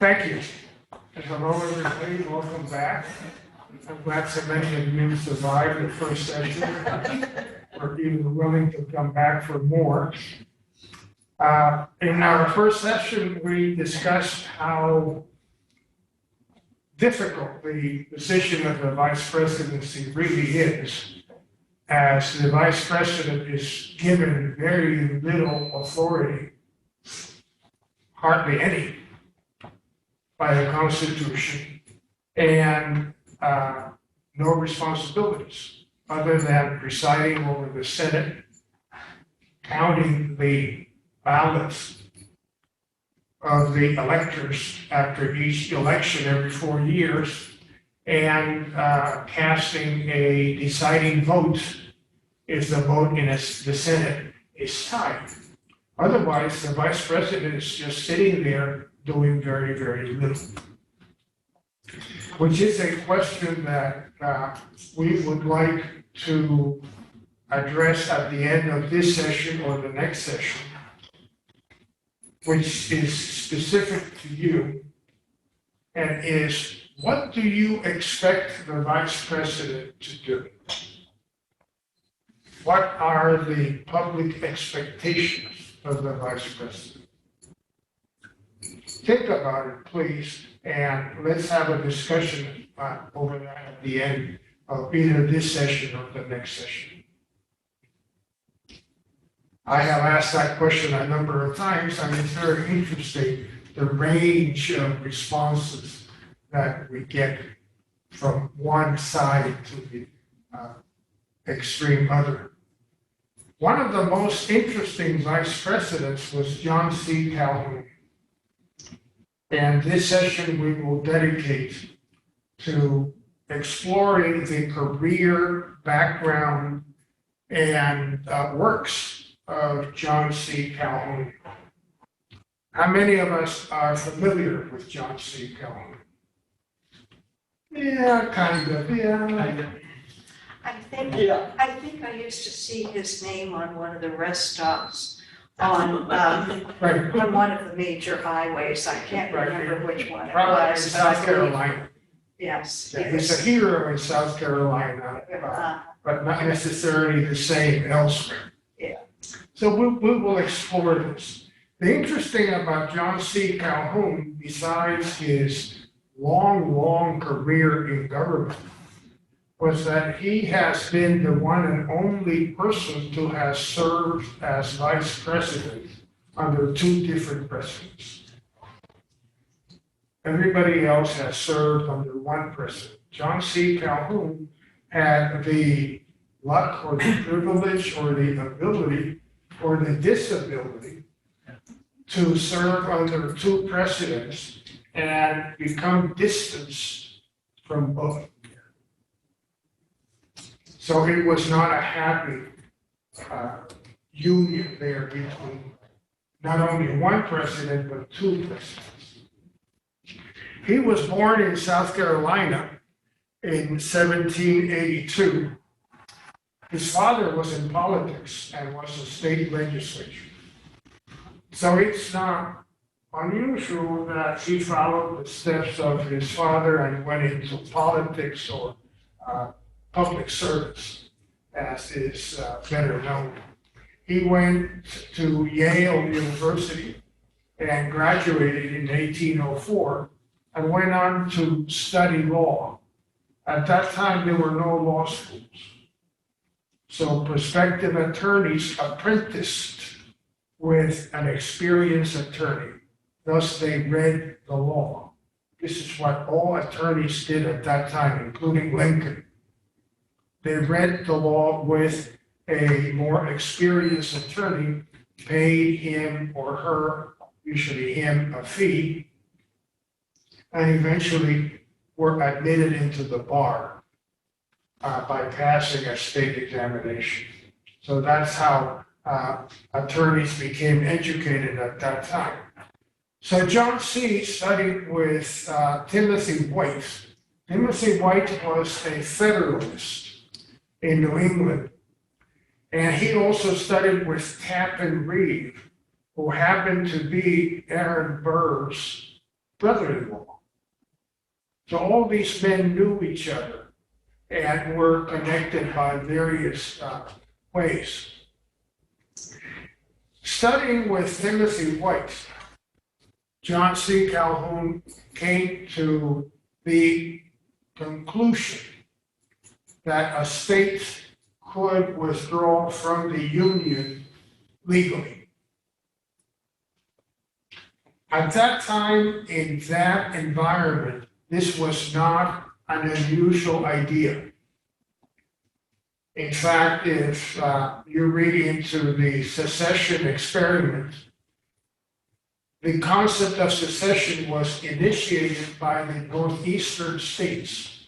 Thank you. And hello, everybody. Welcome back. I'm glad so many of you survived the first session or even willing to come back for more. In our first session, we discussed how difficult the position of the vice presidency really is, as the vice president is given very little authority, hardly any, by the Constitution, and no responsibilities other than presiding over the Senate, counting the ballots of the electors after each election every 4 years, and casting a deciding vote if the vote in the Senate is tied. Otherwise, the vice president is just sitting there doing very, very little, which is a question that we would like to address at the end of this session or the next session, which is specific to you, and is, what do you expect the vice president to do? What are the public expectations of the vice president? Think about it, please, and let's have a discussion over that at the end of either this session or the next session. I have asked that question a number of times, and it's very interesting, the range of responses that we get from one side to the extreme other. One of the most interesting vice presidents was John C. Calhoun. And this session we will dedicate to exploring the career, background, and works of John C. Calhoun. How many of us are familiar with John C. Calhoun? Yeah, kind of. I think I used to see his name on one of the rest stops on one of the major highways. I can't remember which one it Probably in was. South Carolina. Yes. Yeah, he's a hero in South Carolina, but not necessarily the same elsewhere. Yeah. So we will explore this. The interesting about John C. Calhoun, besides his long career in government, was that he has been the one and only person to have served as vice president under 2 different presidents. Everybody else has served under one president. John C. Calhoun had the luck or the privilege or the ability or the disability to serve under 2 presidents and become distanced from both. So it was not a happy union there between not only one president, but 2 presidents. He was born in South Carolina in 1782. His father was in politics and was a state legislature. So it's not unusual that he followed the steps of his father and went into politics or public service, as is better known. He went to Yale University and graduated in 1804 and went on to study law. At that time, there were no law schools. So prospective attorneys apprenticed with an experienced attorney. Thus, they read the law. This is what all attorneys did at that time, including Lincoln. They read the law with a more experienced attorney, paid him or her, usually him, a fee, and eventually were admitted into the bar by passing a state examination. So that's how attorneys became educated at that time. So John C. studied with Timothy White. Timothy White was a Federalist in New England. And he also studied with Tappan Reed, who happened to be Aaron Burr's brother-in-law. So all these men knew each other and were connected by various ways. Studying with Timothy White, John C. Calhoun came to the conclusion that a state could withdraw from the Union legally. At that time, in that environment, this was not an unusual idea. In fact, if you read into the secession experiment, the concept of secession was initiated by the northeastern states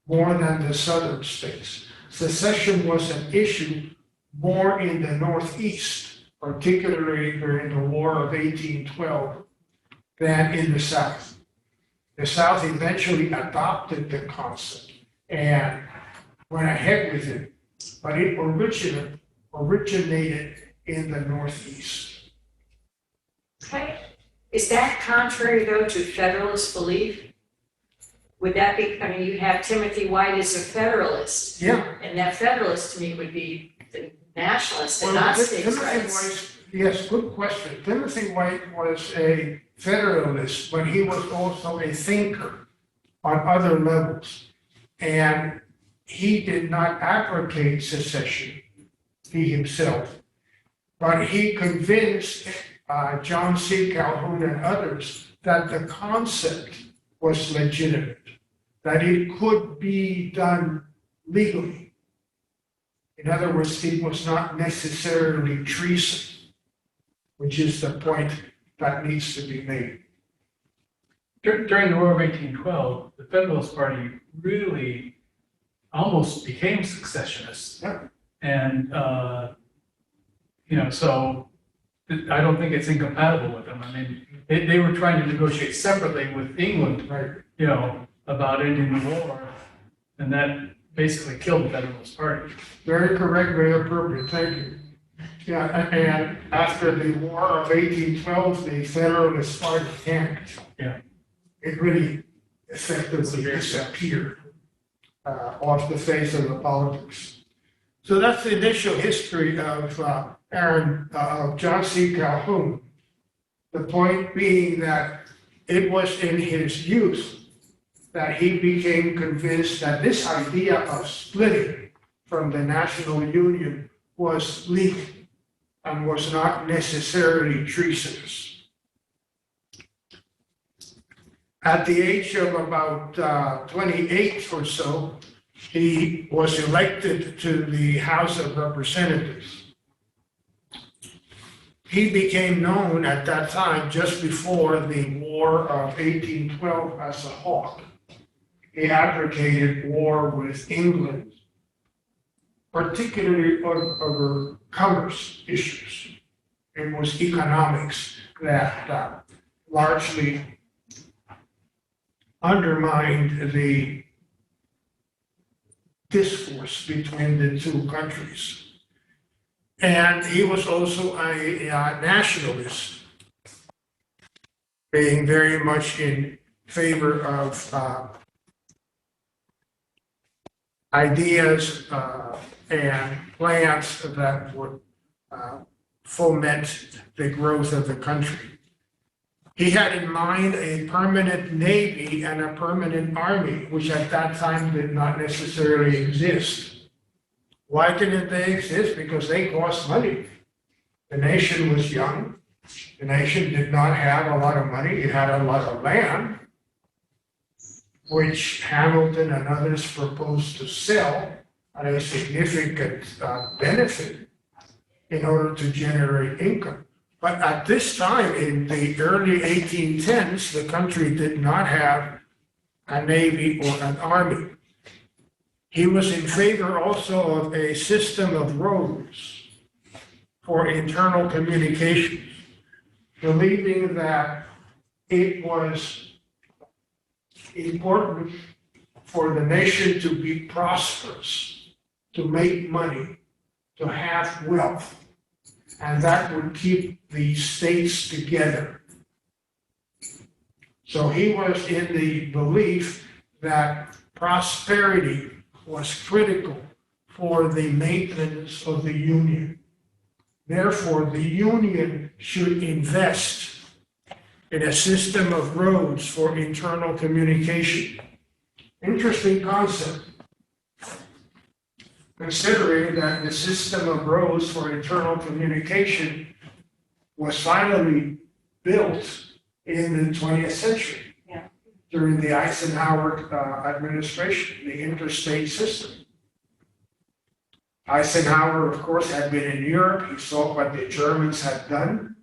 more than the southern states. Secession was an issue more in the Northeast, particularly during the War of 1812, than in the South. The South eventually adopted the concept and went ahead with it, but it originated in the Northeast. Okay. Is that contrary, though, to Federalist belief? Would that be, I mean, you have Timothy White as a Federalist. Yeah. And that Federalist to me would be the nationalist and Well, not states' Timothy rights. White, yes, good question. Timothy White was a Federalist, but he was also a thinker on other levels. And he did not advocate secession, he himself, but he convinced John C. Calhoun and others that the concept was legitimate, that it could be done legally. In other words, it was not necessarily treason, which is the point that needs to be made. During the War of 1812, the Federalist Party really almost became secessionists. Yeah. And, so I don't think it's incompatible with them. I mean, they were trying to negotiate separately with England, Right. About ending the war. And that basically killed the Federalist Party. Very correct, very appropriate, thank you. Yeah, and after the War of 1812, the Federalist Party tanked. Yeah. It really effectively disappeared off the face of the politics. So that's the initial history of John C. Calhoun. The point being that it was in his youth that he became convinced that this idea of splitting from the National Union was legal and was not necessarily treasonous. At the age of about 28 or so, he was elected to the House of Representatives. He became known at that time, just before the War of 1812, as a hawk. He advocated war with England, particularly over commerce issues. It was economics that largely undermined the discourse between the two countries. And he was also a nationalist, being very much in favor of ideas and plans that would foment the growth of the country. He had in mind a permanent navy and a permanent army, which at that time did not necessarily exist. Why didn't they exist? Because they cost money. The nation was young. The nation did not have a lot of money. It had a lot of land, which Hamilton and others proposed to sell at a significant benefit in order to generate income. But at this time, in the early 1810s, the country did not have a navy or an army. He was in favor also of a system of roads for internal communications, believing that it was important for the nation to be prosperous, to make money, to have wealth, and that would keep the states together. So he was in the belief that prosperity was critical for the maintenance of the Union. Therefore, the Union should invest in a system of roads for internal communication. Interesting concept, considering that the system of roads for internal communication was finally built in the 20th century. Yeah. During the Eisenhower administration, the interstate system. Eisenhower, of course, had been in Europe. He saw what the Germans had done.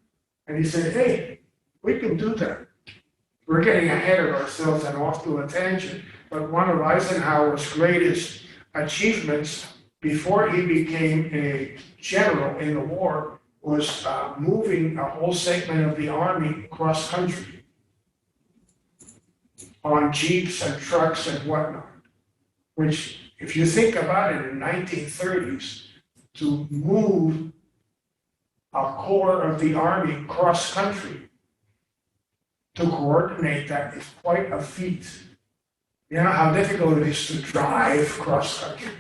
And he said, hey, we can do that. We're getting ahead of ourselves and off to a tangent. But one of Eisenhower's greatest achievements before he became a general in the war was moving a whole segment of the army cross country on jeeps and trucks and whatnot, which, if you think about it, in the 1930s, to move a corps of the army cross country, to coordinate that is quite a feat. You know how difficult it is to drive cross country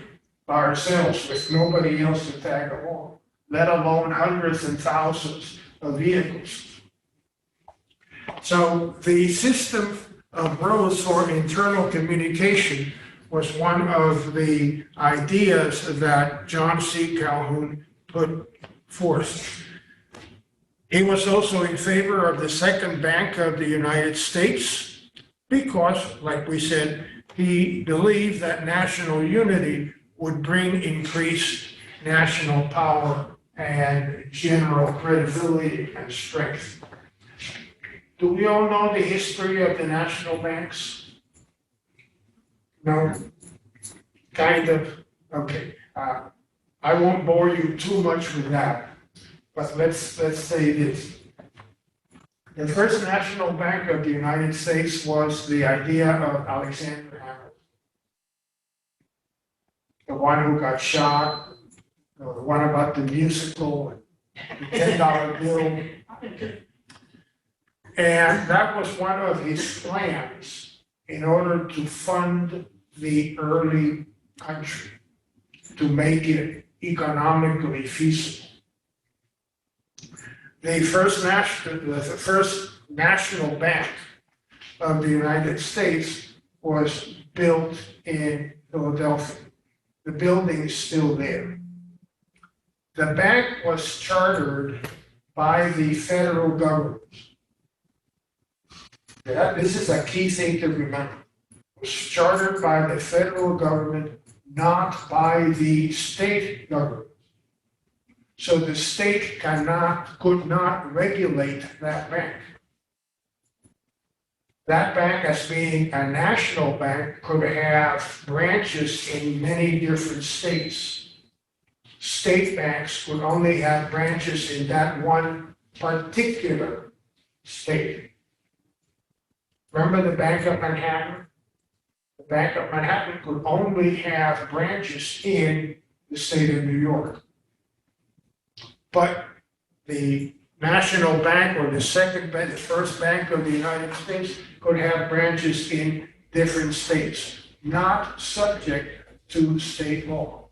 by ourselves with nobody else to tag along, let alone hundreds and thousands of vehicles. So the system of roads for internal communication was one of the ideas that John C. Calhoun put forth. He was also in favor of the Second Bank of the United States because, like we said, he believed that national unity would bring increased national power and general credibility and strength. Do we all know the history of the national banks? No? Kind of? Okay. I won't bore you too much with that, but let's say this. The first national bank of the United States was the idea of Alexander Hamilton, the one who got shot, the one about the musical, the $10 bill. And that was one of his plans in order to fund the early country, to make it economically feasible. The first national bank of the United States was built in Philadelphia. The building is still there. The bank was chartered by the federal government. Yeah, this is a key thing to remember. It was chartered by the federal government, not by the state government. So the state could not regulate that bank. That bank, as being a national bank, could have branches in many different states. State banks could only have branches in that one particular state. Remember the Bank of Manhattan? The Bank of Manhattan could only have branches in the state of New York. But the national bank or the second bank, the first bank of the United States could have branches in different states, not subject to state law.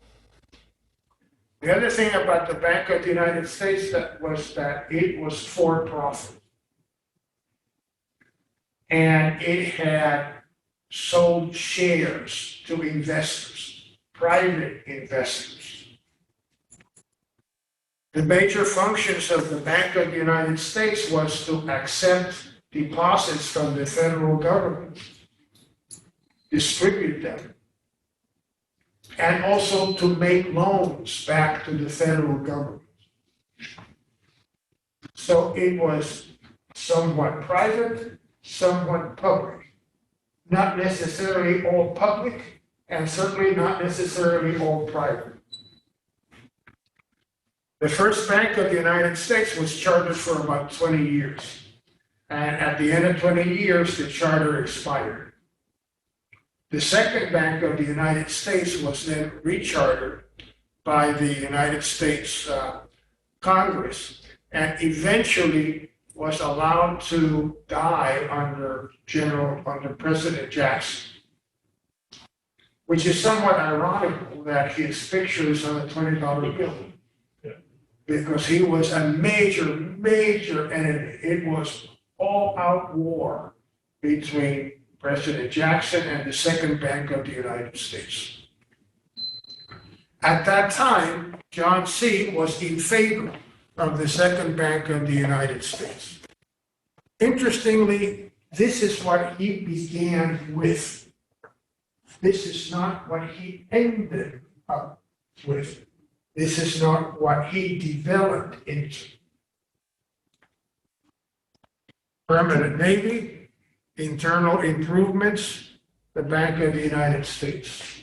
The other thing about the Bank of the United States was that it was for profit. And it had sold shares to investors, private investors. The major functions of the Bank of the United States was to accept deposits from the federal government, distribute them, and also to make loans back to the federal government. So it was somewhat private, somewhat public. Not necessarily all public, and certainly not necessarily all private. The first Bank of the United States was chartered for about 20 years. And at the end of 20 years, the charter expired. The second Bank of the United States was then rechartered by the United States Congress. And eventually, was allowed to die under President Jackson, which is somewhat ironical that his picture is on a $20 bill. Yeah. Because he was a major enemy. It was all-out war between President Jackson and the Second Bank of the United States. At that time, John C. was in favor of the Second Bank of the United States. Interestingly, this is what he began with. This is not what he ended up with. This is not what he developed into. Permanent Navy, internal improvements, the Bank of the United States.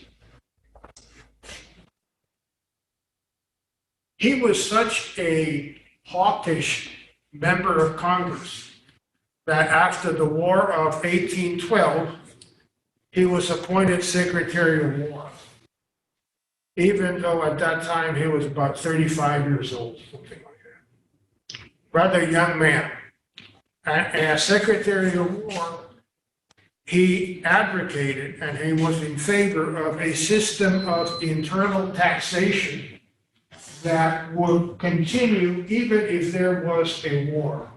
He was such a hawkish member of Congress that after the War of 1812, he was appointed Secretary of War, even though at that time he was about 35 years old, something like that. Rather young man. As Secretary of War, he advocated and he was in favor of a system of internal taxation that would continue even if there was a war.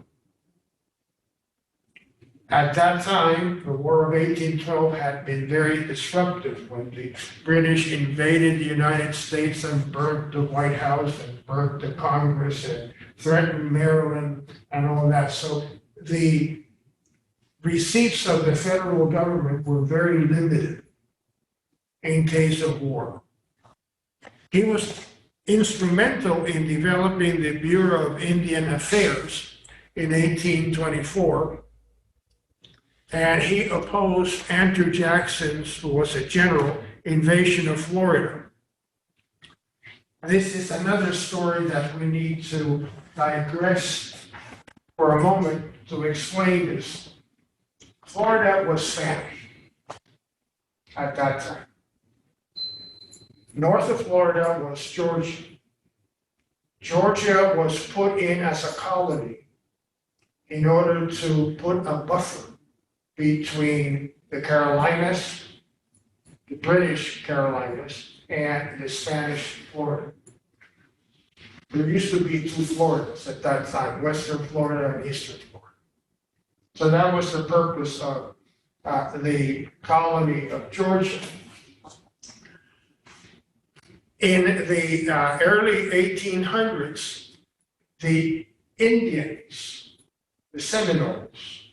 At that time, the War of 1812 had been very disruptive when the British invaded the United States and burnt the White House and burnt the Congress and threatened Maryland and all that. So the receipts of the federal government were very limited in case of war. He was instrumental in developing the Bureau of Indian Affairs in 1824. And he opposed Andrew Jackson's, who was a general, invasion of Florida. This is another story that we need to digress for a moment to explain this. Florida was Spanish at that time. North of Florida was Georgia. Georgia was put in as a colony in order to put a buffer between the Carolinas, the British Carolinas, and the Spanish Florida. There used to be two Floridas at that time, Western Florida and Eastern Florida. So that was the purpose of the colony of Georgia. In the early 1800s, the Indians, the Seminoles,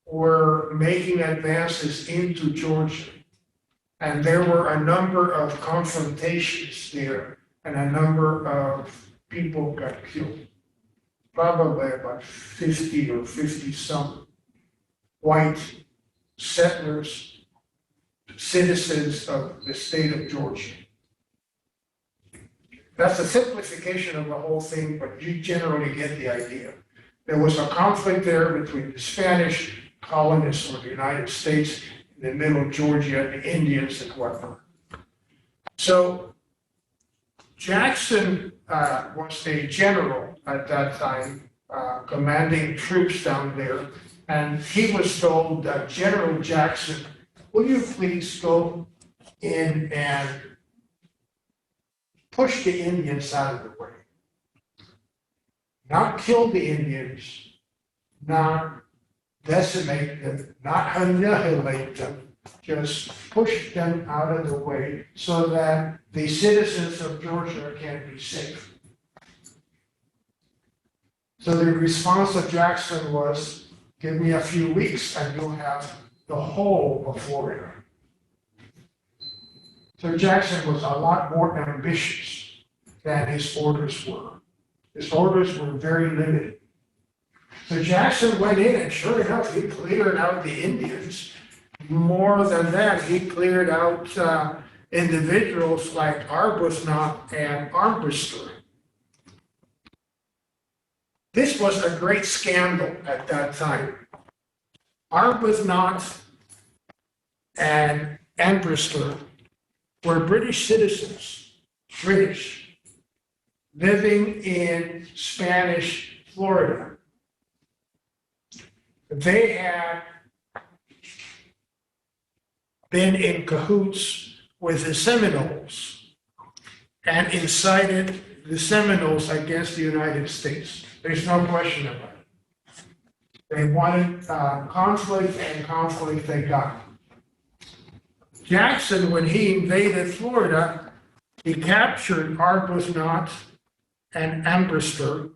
were making advances into Georgia. And there were a number of confrontations there, and a number of people got killed. Probably about 50 or 50-some white settlers, citizens of the state of Georgia. That's a simplification of the whole thing, but you generally get the idea. There was a conflict there between the Spanish colonists of the United States, in the middle of Georgia, the Indians and whatnot. So Jackson was a general at that time, commanding troops down there, and he was told that General Jackson, will you please go in and push the Indians out of the way? Not kill the Indians, not decimate them, not annihilate them, just push them out of the way so that the citizens of Georgia can be safe. So the response of Jackson was, give me a few weeks and you'll have the whole of Florida. So Jackson was a lot more ambitious than his orders were. His orders were very limited. So Jackson went in and sure enough, he cleared out the Indians. More than that, he cleared out individuals like Arbuthnot and Armbruster. This was a great scandal at that time. Arbuthnot and Armbruster were British citizens, living in Spanish Florida. they had been in cahoots with the Seminoles and incited the Seminoles against the United States. There's no question about it. They wanted conflict, and conflict they got. Jackson, when he invaded Florida, he captured Arbuthnot and Ambrister,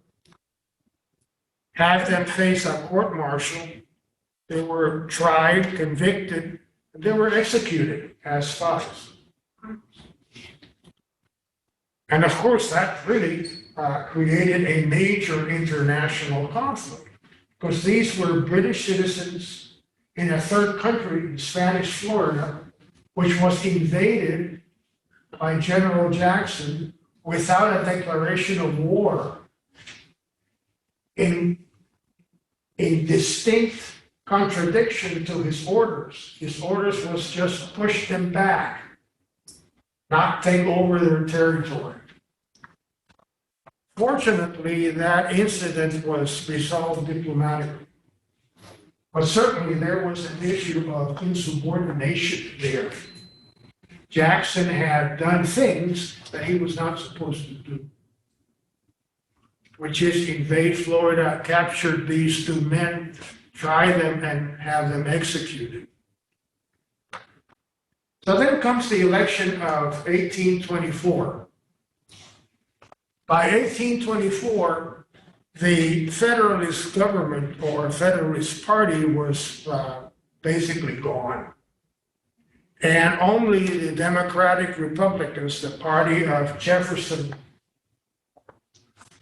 had them face a court-martial. They were tried, convicted, and they were executed as spies. And of course, that really created a major international conflict, because these were British citizens in a third country, in Spanish Florida, which was invaded by General Jackson without a declaration of war, in distinct contradiction to his orders. His orders was just push them back, not take over their territory. Fortunately, that incident was resolved diplomatically. But certainly there was an issue of insubordination there. Jackson had done things that he was not supposed to do, which is invade Florida, capture these two men, try them, and have them executed. So then comes the election of 1824. By 1824, the Federalist government or Federalist Party was basically gone. And only the Democratic Republicans, the party of Jefferson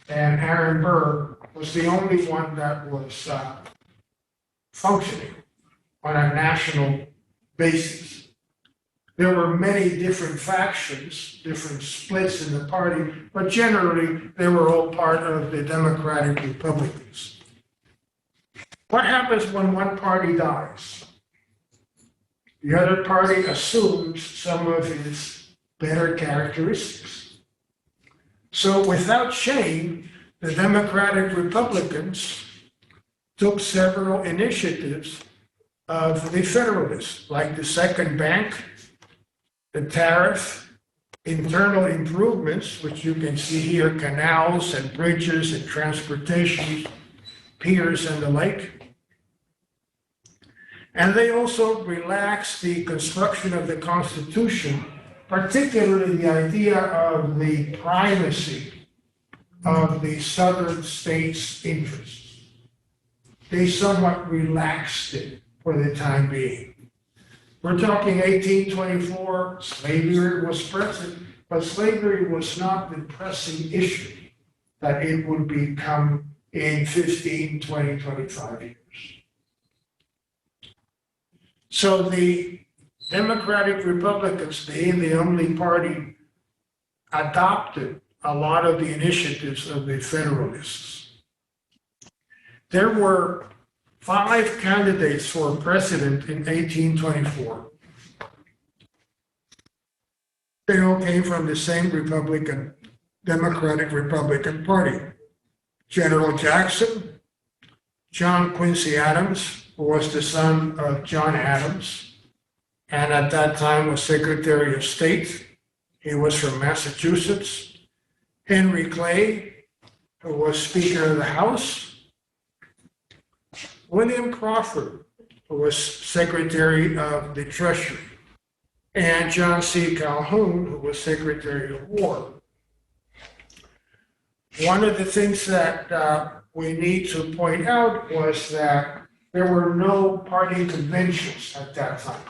and Aaron Burr, was the only one that was functioning on a national basis. There were many different factions, different splits in the party, but generally they were all part of the Democratic Republicans. What happens when one party dies? The other party assumes some of its better characteristics. So without shame, the Democratic Republicans took several initiatives of the Federalists, like the second bank, the tariff, internal improvements, which you can see here, canals and bridges and transportation, piers and the like. And they also relaxed the construction of the Constitution, particularly the idea of the primacy of the southern states' interests. They somewhat relaxed it for the time being. We're talking 1824, slavery was present, but slavery was not the pressing issue that it would become in 15, 20, 25 years. So the Democratic Republicans, being the only party, adopted a lot of the initiatives of the Federalists. There were 5 candidates for president in 1824. They all came from the same Democratic Republican Party. General Jackson, John Quincy Adams, who was the son of John Adams, and at that time was Secretary of State. He was from Massachusetts. Henry Clay, who was Speaker of the House. William Crawford, who was Secretary of the Treasury, and John C. Calhoun, who was Secretary of War. One of the things that we need to point out was that there were no party conventions at that time,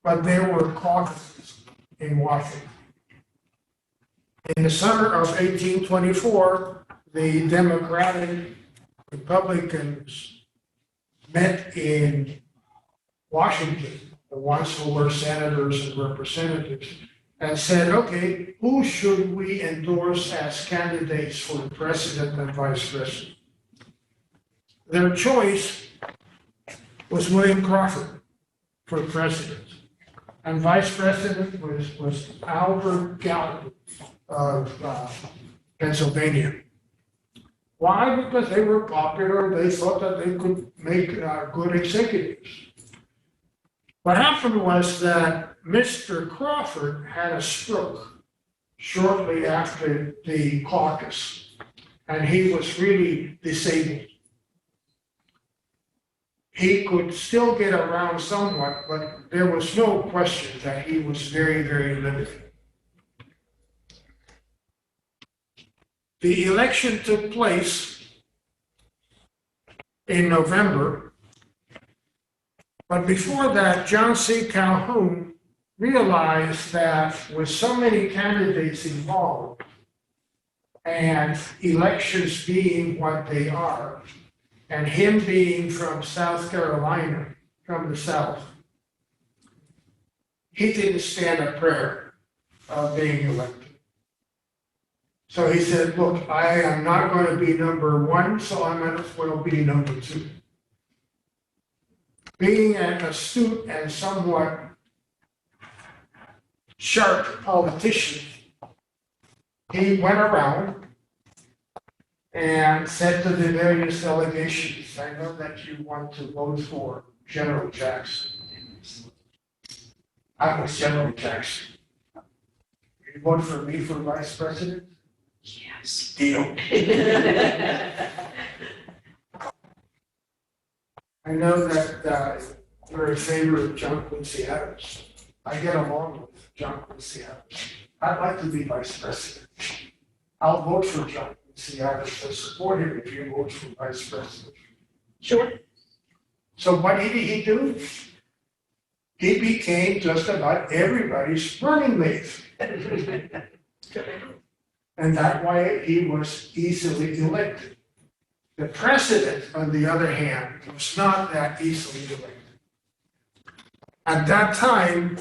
but there were caucuses in Washington. In the summer of 1824, the Democratic Republicans met in Washington, the ones who were senators and representatives, and said, okay, who should we endorse as candidates for the president and vice president? Their choice was William Crawford for president, and vice president was Albert Gallup of Pennsylvania. Why? Because they were popular, they thought that they could make good executives. What happened was that Mr. Crawford had a stroke shortly after the caucus, and he was really disabled. He could still get around somewhat, but there was no question that he was very, very limited. The election took place in November, but before that, John C. Calhoun realized that with so many candidates involved and elections being what they are, and him being from South Carolina, from the South, he didn't stand a prayer of being elected. So he said, look, I am not going to be number one, so I might as well be number two. Being an astute and somewhat sharp politician, he went around and said to the various delegations, I know that you want to vote for General Jackson. I was General Jackson. You vote for me for vice president? Yes. Deal. I know that you're in favor of John Quincy Adams. I get along with John Quincy Adams. I'd like to be vice president. I'll vote for John Quincy Adams and support him if you vote for vice president. Sure. So what did he do? He became just about everybody's running mate. And that way he was easily elected. The president, on the other hand, was not that easily elected. At that time,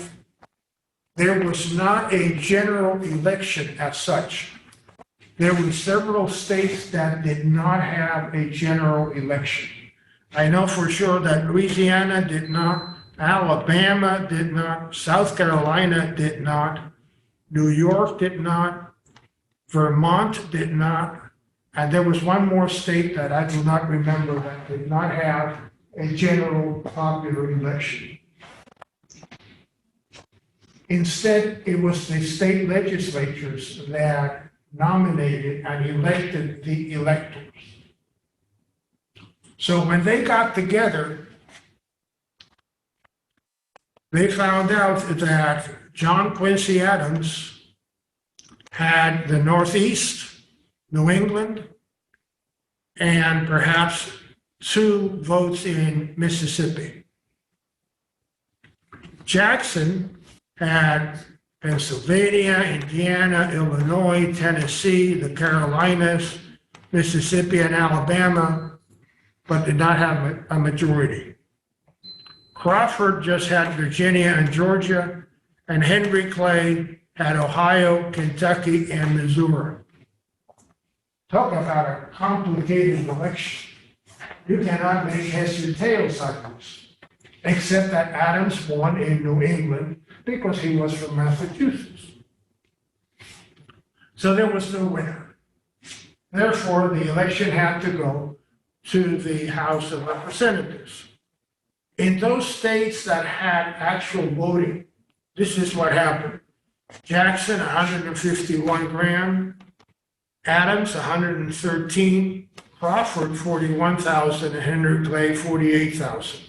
there was not a general election as such. There were several states that did not have a general election. I know for sure that Louisiana did not, Alabama did not, South Carolina did not, New York did not, Vermont did not, and there was one more state that I do not remember that did not have a general popular election. Instead, it was the state legislatures that nominated and elected the electors. So when they got together, they found out that John Quincy Adams had the Northeast, New England, and perhaps 2 votes in Mississippi. Jackson had Pennsylvania, Indiana, Illinois, Tennessee, the Carolinas, Mississippi, and Alabama, but did not have a majority. Crawford just had Virginia and Georgia, and Henry Clay had Ohio, Kentucky, and Missouri. Talk about a complicated election. You cannot make heads or tails out of this, except that Adams won in New England because he was from Massachusetts. So there was no winner. Therefore, the election had to go to the House of Representatives. In those states that had actual voting, this is what happened. Jackson, 151 grand. Adams, 113. Crawford, 41,000. And Henry Clay, 48,000.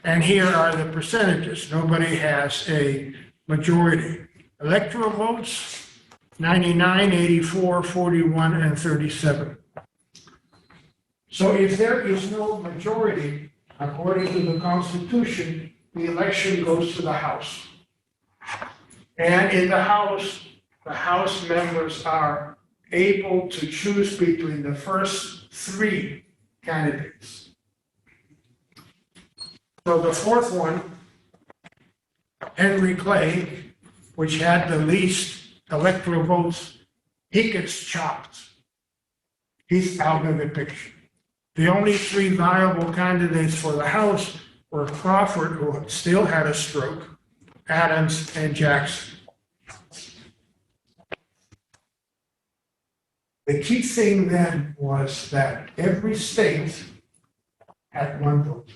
And here are the percentages. Nobody has a majority. Electoral votes, 99, 84, 41, and 37. So if there is no majority, according to the Constitution, the election goes to the House. And in the House members are able to choose between the first 3 candidates. So the fourth one, Henry Clay, which had the least electoral votes, he gets chopped. He's out of the picture. The only 3 viable candidates for the House were Crawford, who still had a stroke, Adams, and Jackson. The key thing then was that every state had one vote,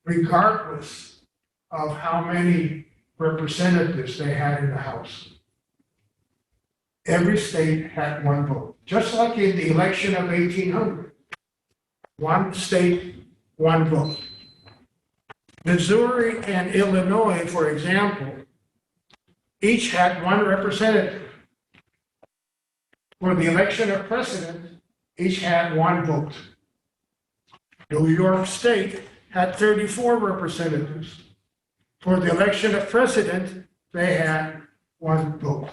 regardless of how many representatives they had in the House. Every state had one vote, just like in the election of 1800. One state, one vote. Missouri and Illinois, for example, each had one representative. For the election of president, each had one vote. New York State had 34 representatives. For the election of president, they had one vote.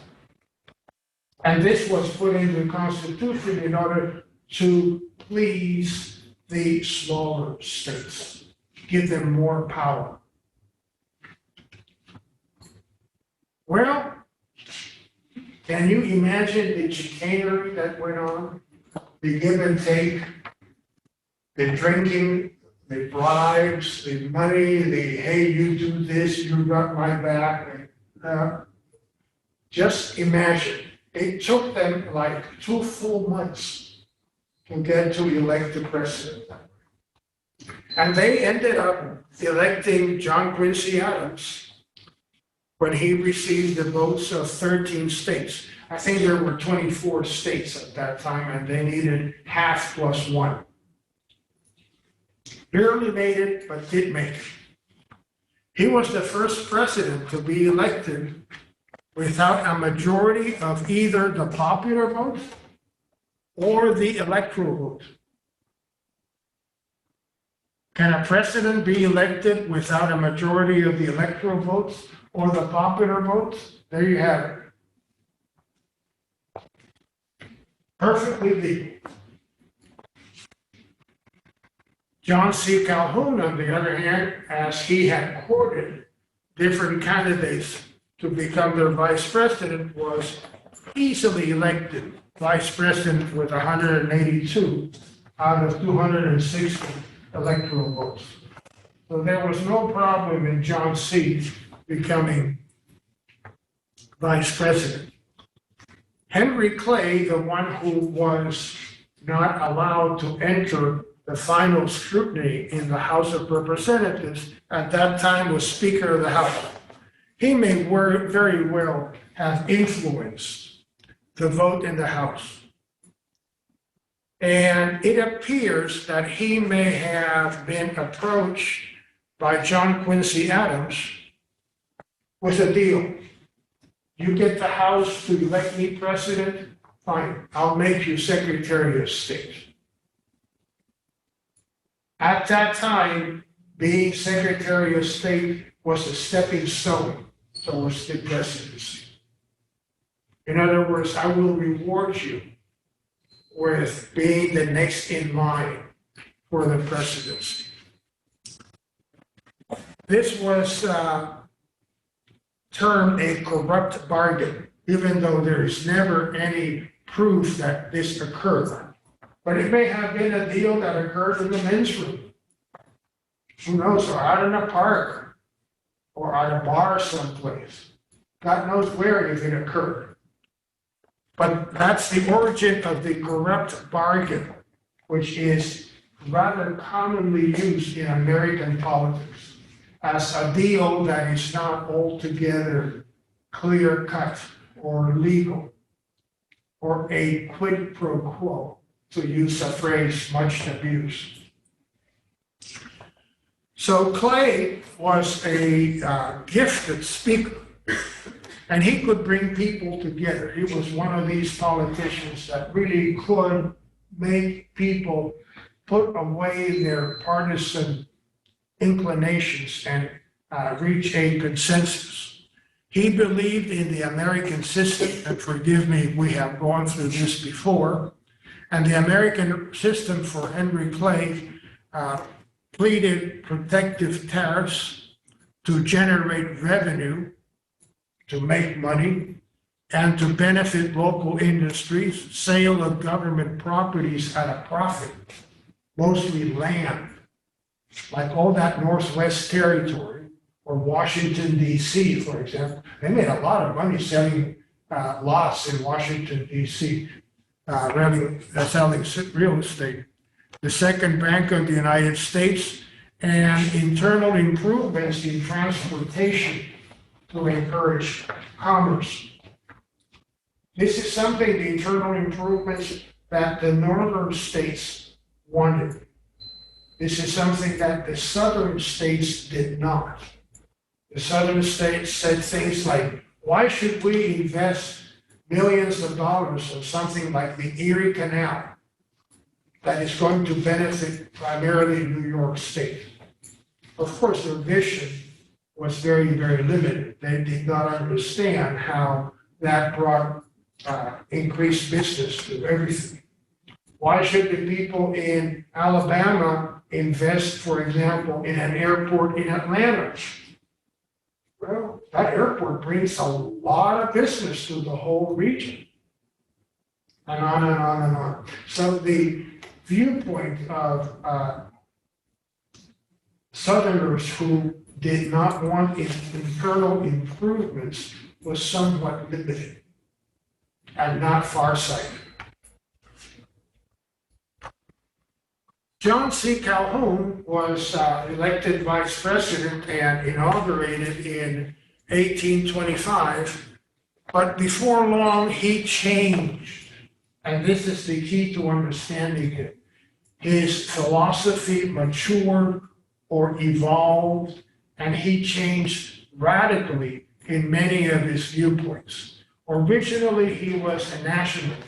And this was put into the Constitution in order to please the smaller states, give them more power. Well, can you imagine the chicanery that went on? The give and take, the drinking, the bribes, the money, the hey, you do this, you got my back. Just imagine, it took them like 2 full months to get to elect the president. And they ended up electing John Quincy Adams when he received the votes of 13 states. I think there were 24 states at that time, and they needed half plus one. Barely made it, but did make it. He was the first president to be elected without a majority of either the popular vote or the electoral vote. Can a president be elected without a majority of the electoral votes or the popular votes? There you have it. Perfectly legal. John C. Calhoun, on the other hand, as he had courted different candidates to become their vice president, was easily elected vice president with 182 out of 260 electoral votes. So there was no problem in John C. becoming vice president. Henry Clay, the one who was not allowed to enter the final scrutiny in the House of Representatives, at that time was Speaker of the House. He may very well have influenced the vote in the House. And it appears that he may have been approached by John Quincy Adams with a deal. You get the House to elect me president, fine, I'll make you Secretary of State. At that time, being Secretary of State was a stepping stone towards the presidency. In other words, I will reward you with being the next in line for the presidency. This was termed a corrupt bargain, even though there is never any proof that this occurred. But it may have been a deal that occurred in the men's room. Who knows, or out in a park, or at a bar someplace. God knows where it occurred. But that's the origin of the corrupt bargain, which is rather commonly used in American politics as a deal that is not altogether clear-cut or legal, or a quid pro quo, to use a phrase much abused. So Clay was a gifted speaker, and he could bring people together. He was one of these politicians that really could make people put away their partisan inclinations and reach a consensus. He believed in the American system, and forgive me, we have gone through this before, and the American system for Henry Clay pleaded protective tariffs to generate revenue, to make money, and to benefit local industries, sale of government properties at a profit, mostly land, like all that Northwest Territory, or Washington, D.C., for example. They made a lot of money selling lots in Washington, D.C. selling real estate. The second Bank of the United States, and internal improvements in transportation to encourage commerce. This is something, the internal improvements that the northern states wanted. This is something that the southern states did not. The southern states said things like, why should we invest millions of dollars in something like the Erie Canal that is going to benefit primarily New York State? Of course, their vision was very, very limited. They did not understand how that brought increased business to everything. Why should the people in Alabama invest, for example, in an airport in Atlanta? Well, that airport brings a lot of business to the whole region. And on and on and on. So the viewpoint of Southerners who did not want internal improvements was somewhat limited and not farsighted. John C. Calhoun was elected vice president and inaugurated in 1825, but before long he changed, and this is the key to understanding it. His philosophy matured or evolved, and he changed radically in many of his viewpoints. Originally, he was a nationalist.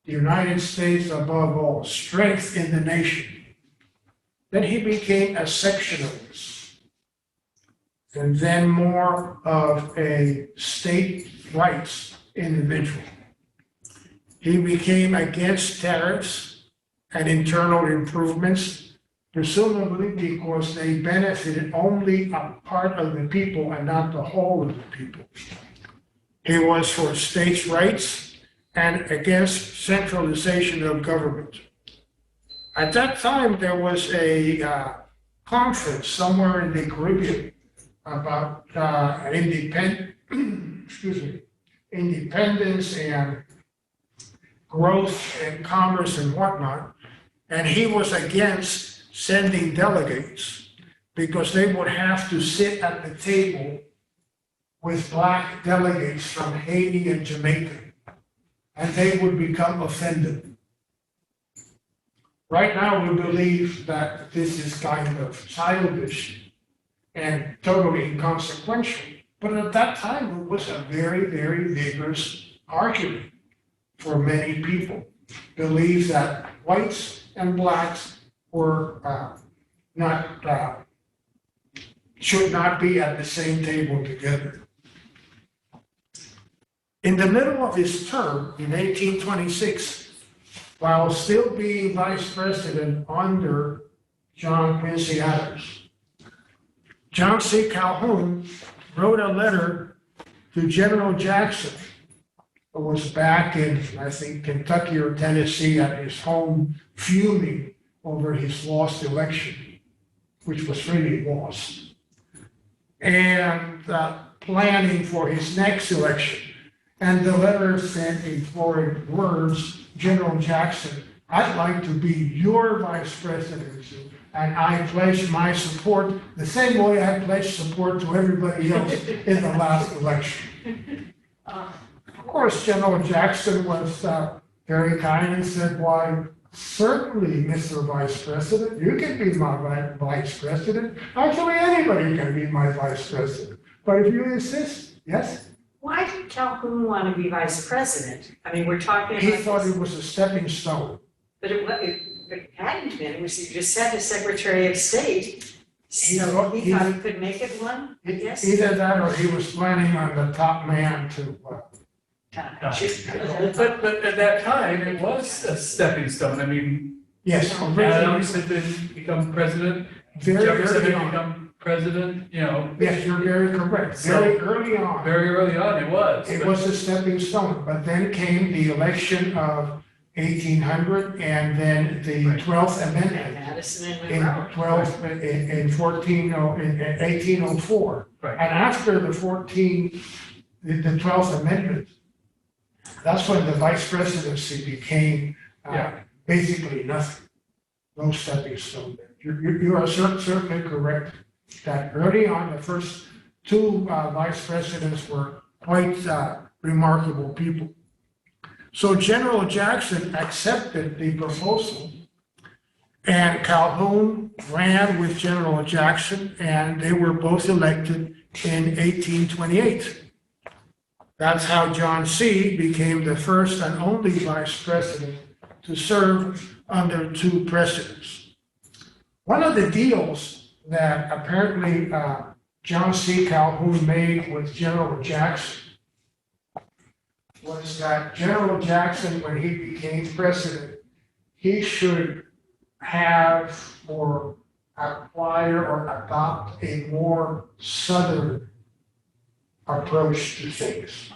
The United States above all, strength in the nation. Then he became a sectionalist, and then more of a state rights individual. He became against tariffs and internal improvements, presumably because they benefited only a part of the people and not the whole of the people. He was for states' rights and against centralization of government. At that time, there was a conference somewhere in the Caribbean about independence and growth and commerce and whatnot. And he was against sending delegates because they would have to sit at the table with black delegates from Haiti and Jamaica, and they would become offended. Right now, we believe that this is kind of childish and totally inconsequential, but at that time, it was a very, very vigorous argument for many people. Believe that whites and blacks were should not be at the same table together. In the middle of his term in 1826, while still being vice president under John Quincy Adams, John C. Calhoun wrote a letter to General Jackson, who was back in, I think, Kentucky or Tennessee at his home, fuming over his lost election, which was really lost, and planning for his next election. And the letter said in florid words, General Jackson, I'd like to be your vice president, and I pledge my support the same way I pledged support to everybody else in the last election. Of course, General Jackson was very kind and said, why, certainly, Mr. Vice President, you can be my vice president. Actually, anybody can be my vice president. But if you insist, yes? Why did Calhoun want to be vice president? I mean, we're talking about. He thought it was a stepping stone. But it hadn't been. It was, you just said, the Secretary of State. So he thought he could make it one, I guess? Either that or he was planning on the top man to. But at that time, it was a stepping stone. I mean, Yes, Adams had become president, very Jefferson early had on. become president, you know. Yes, you're very correct. So- Very early on. Very early on, it was. It but- was a stepping stone, but then came the election of 1800 and then the Right. 12th Amendment Madison and in Monroe. 1804. Right. And after the 12th Amendment, That's when the vice presidency became basically nothing, no stepping stone there. You are certainly correct that early on, the first two vice presidents were quite remarkable people. So General Jackson accepted the proposal, and Calhoun ran with General Jackson, and they were both elected in 1828. That's how John C. became the first and only vice president to serve under two presidents. One of the deals that apparently John C. Calhoun made with General Jackson was that General Jackson, when he became president, he should have or acquire or adopt a more southern approach to things.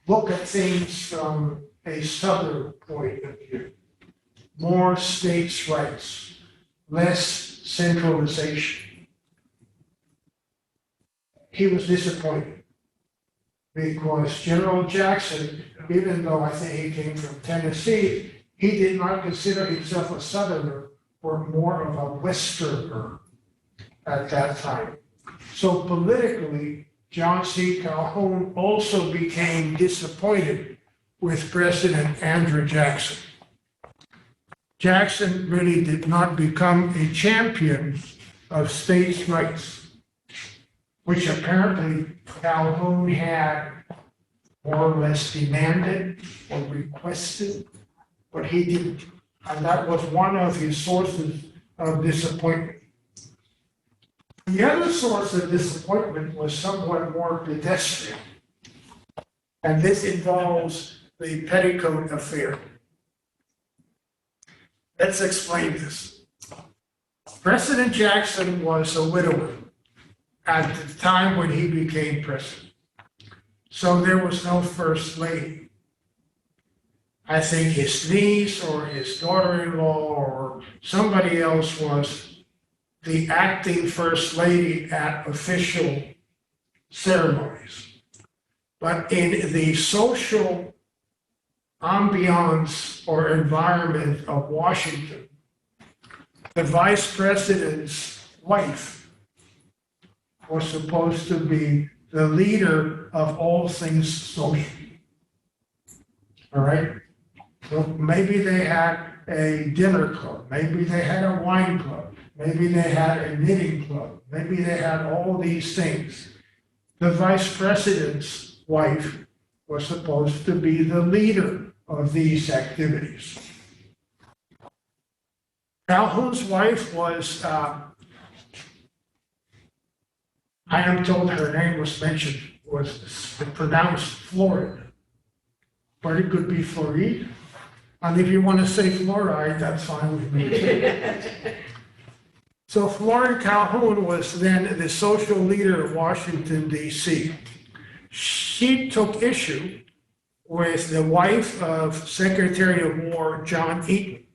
Look at things from a southern point of view. More states' rights, less centralization. He was disappointed because General Jackson, even though I think he came from Tennessee, he did not consider himself a southerner or more of a westerner at that time. So politically, John C. Calhoun also became disappointed with President Andrew Jackson. Jackson really did not become a champion of states' rights, which apparently Calhoun had more or less demanded or requested, but he didn't. And that was one of his sources of disappointment. The other source of disappointment was somewhat more pedestrian, and this involves the petticoat affair. Let's explain this. President Jackson was a widower at the time when he became president, so there was no first lady. I think his niece or his daughter-in-law or somebody else was the acting first lady at official ceremonies. But in the social ambiance or environment of Washington, the vice president's wife was supposed to be the leader of all things social. All right? So maybe they had a dinner club, maybe they had a wine club, maybe they had a knitting club, maybe they had all these things. The vice president's wife was supposed to be the leader of these activities. Calhoun's wife was, I am told her name was mentioned, was pronounced Florid, but it could be Floride. And if you want to say fluoride, that's fine with me. So Florid Calhoun was then the social leader of Washington, D.C. She took issue with the wife of Secretary of War John Eaton,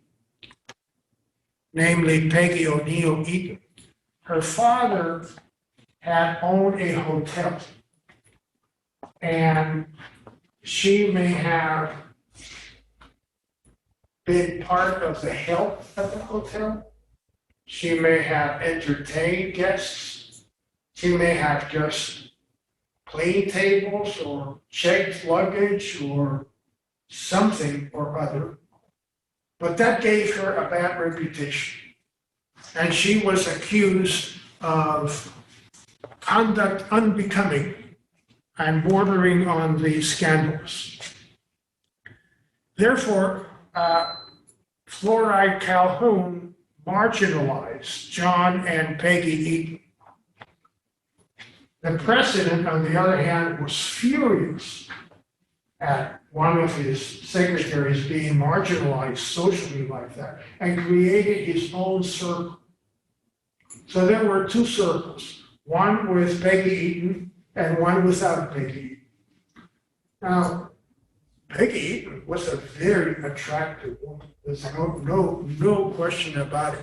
namely Peggy O'Neill Eaton. Her father had owned a hotel, and she may have been part of the health of the hotel. She may have entertained guests. She may have just cleaned tables or checked luggage or something or other. But that gave her a bad reputation. And she was accused of conduct unbecoming and bordering on the scandalous. Therefore, Florid Calhoun marginalized John and Peggy Eaton. The president, on the other hand, was furious at one of his secretaries being marginalized socially like that and created his own circle. So there were two circles, one with Peggy Eaton and one without Peggy Eaton. Now, Peggy Eaton was a very attractive woman. There's no question about it.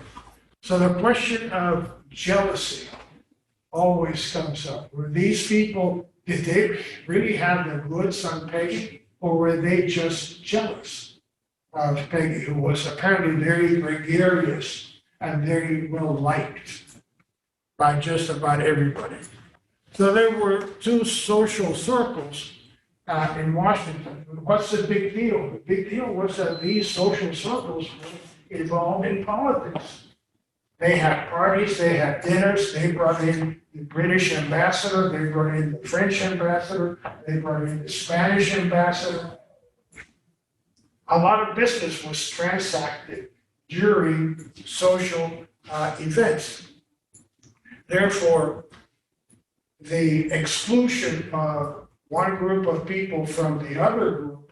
So the question of jealousy always comes up. Were these people, did they really have the goods on Peggy, or were they just jealous of Peggy, who was apparently very gregarious and very well liked by just about everybody? So there were two social circles in Washington. What's the big deal? The big deal was that these social circles were involved in politics. They had parties, they had dinners, they brought in the British ambassador, they brought in the French ambassador, they brought in the Spanish ambassador. A lot of business was transacted during social events. Therefore, the exclusion of one group of people from the other group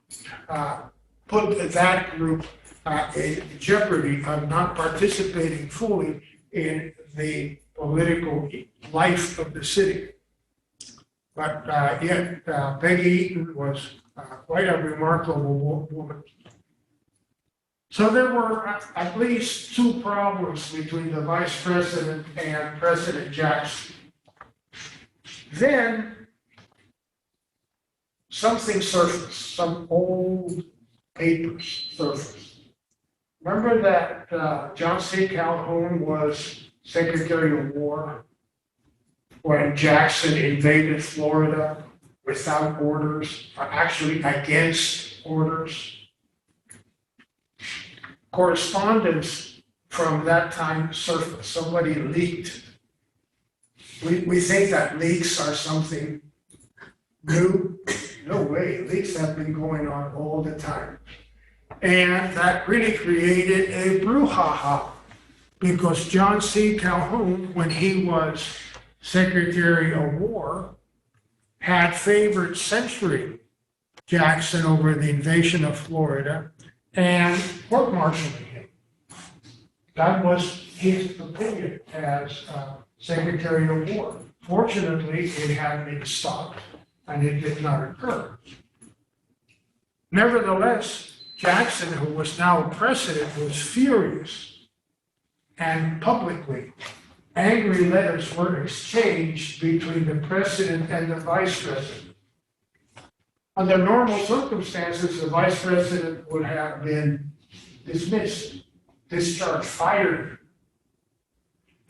put that group in jeopardy of not participating fully in the political life of the city. But yet, Peggy Eaton was quite a remarkable woman. So there were at least two problems between the vice president and President Jackson. Then something surfaced, some old papers surfaced. Remember that John C. Calhoun was Secretary of War when Jackson invaded Florida without orders, or actually against orders? Correspondence from that time surfaced. Somebody leaked. We think that leaks are something new. No way, leaks have been going on all the time. And that really created a brouhaha because John C. Calhoun, when he was Secretary of War, had favored censuring Jackson over the invasion of Florida and court-martialing him. That was his opinion as Secretary of War. Fortunately, it had been stopped and it did not occur. Nevertheless, Jackson, who was now president, was furious, and publicly, angry letters were exchanged between the president and the vice president. Under normal circumstances, the vice president would have been dismissed, discharged, fired.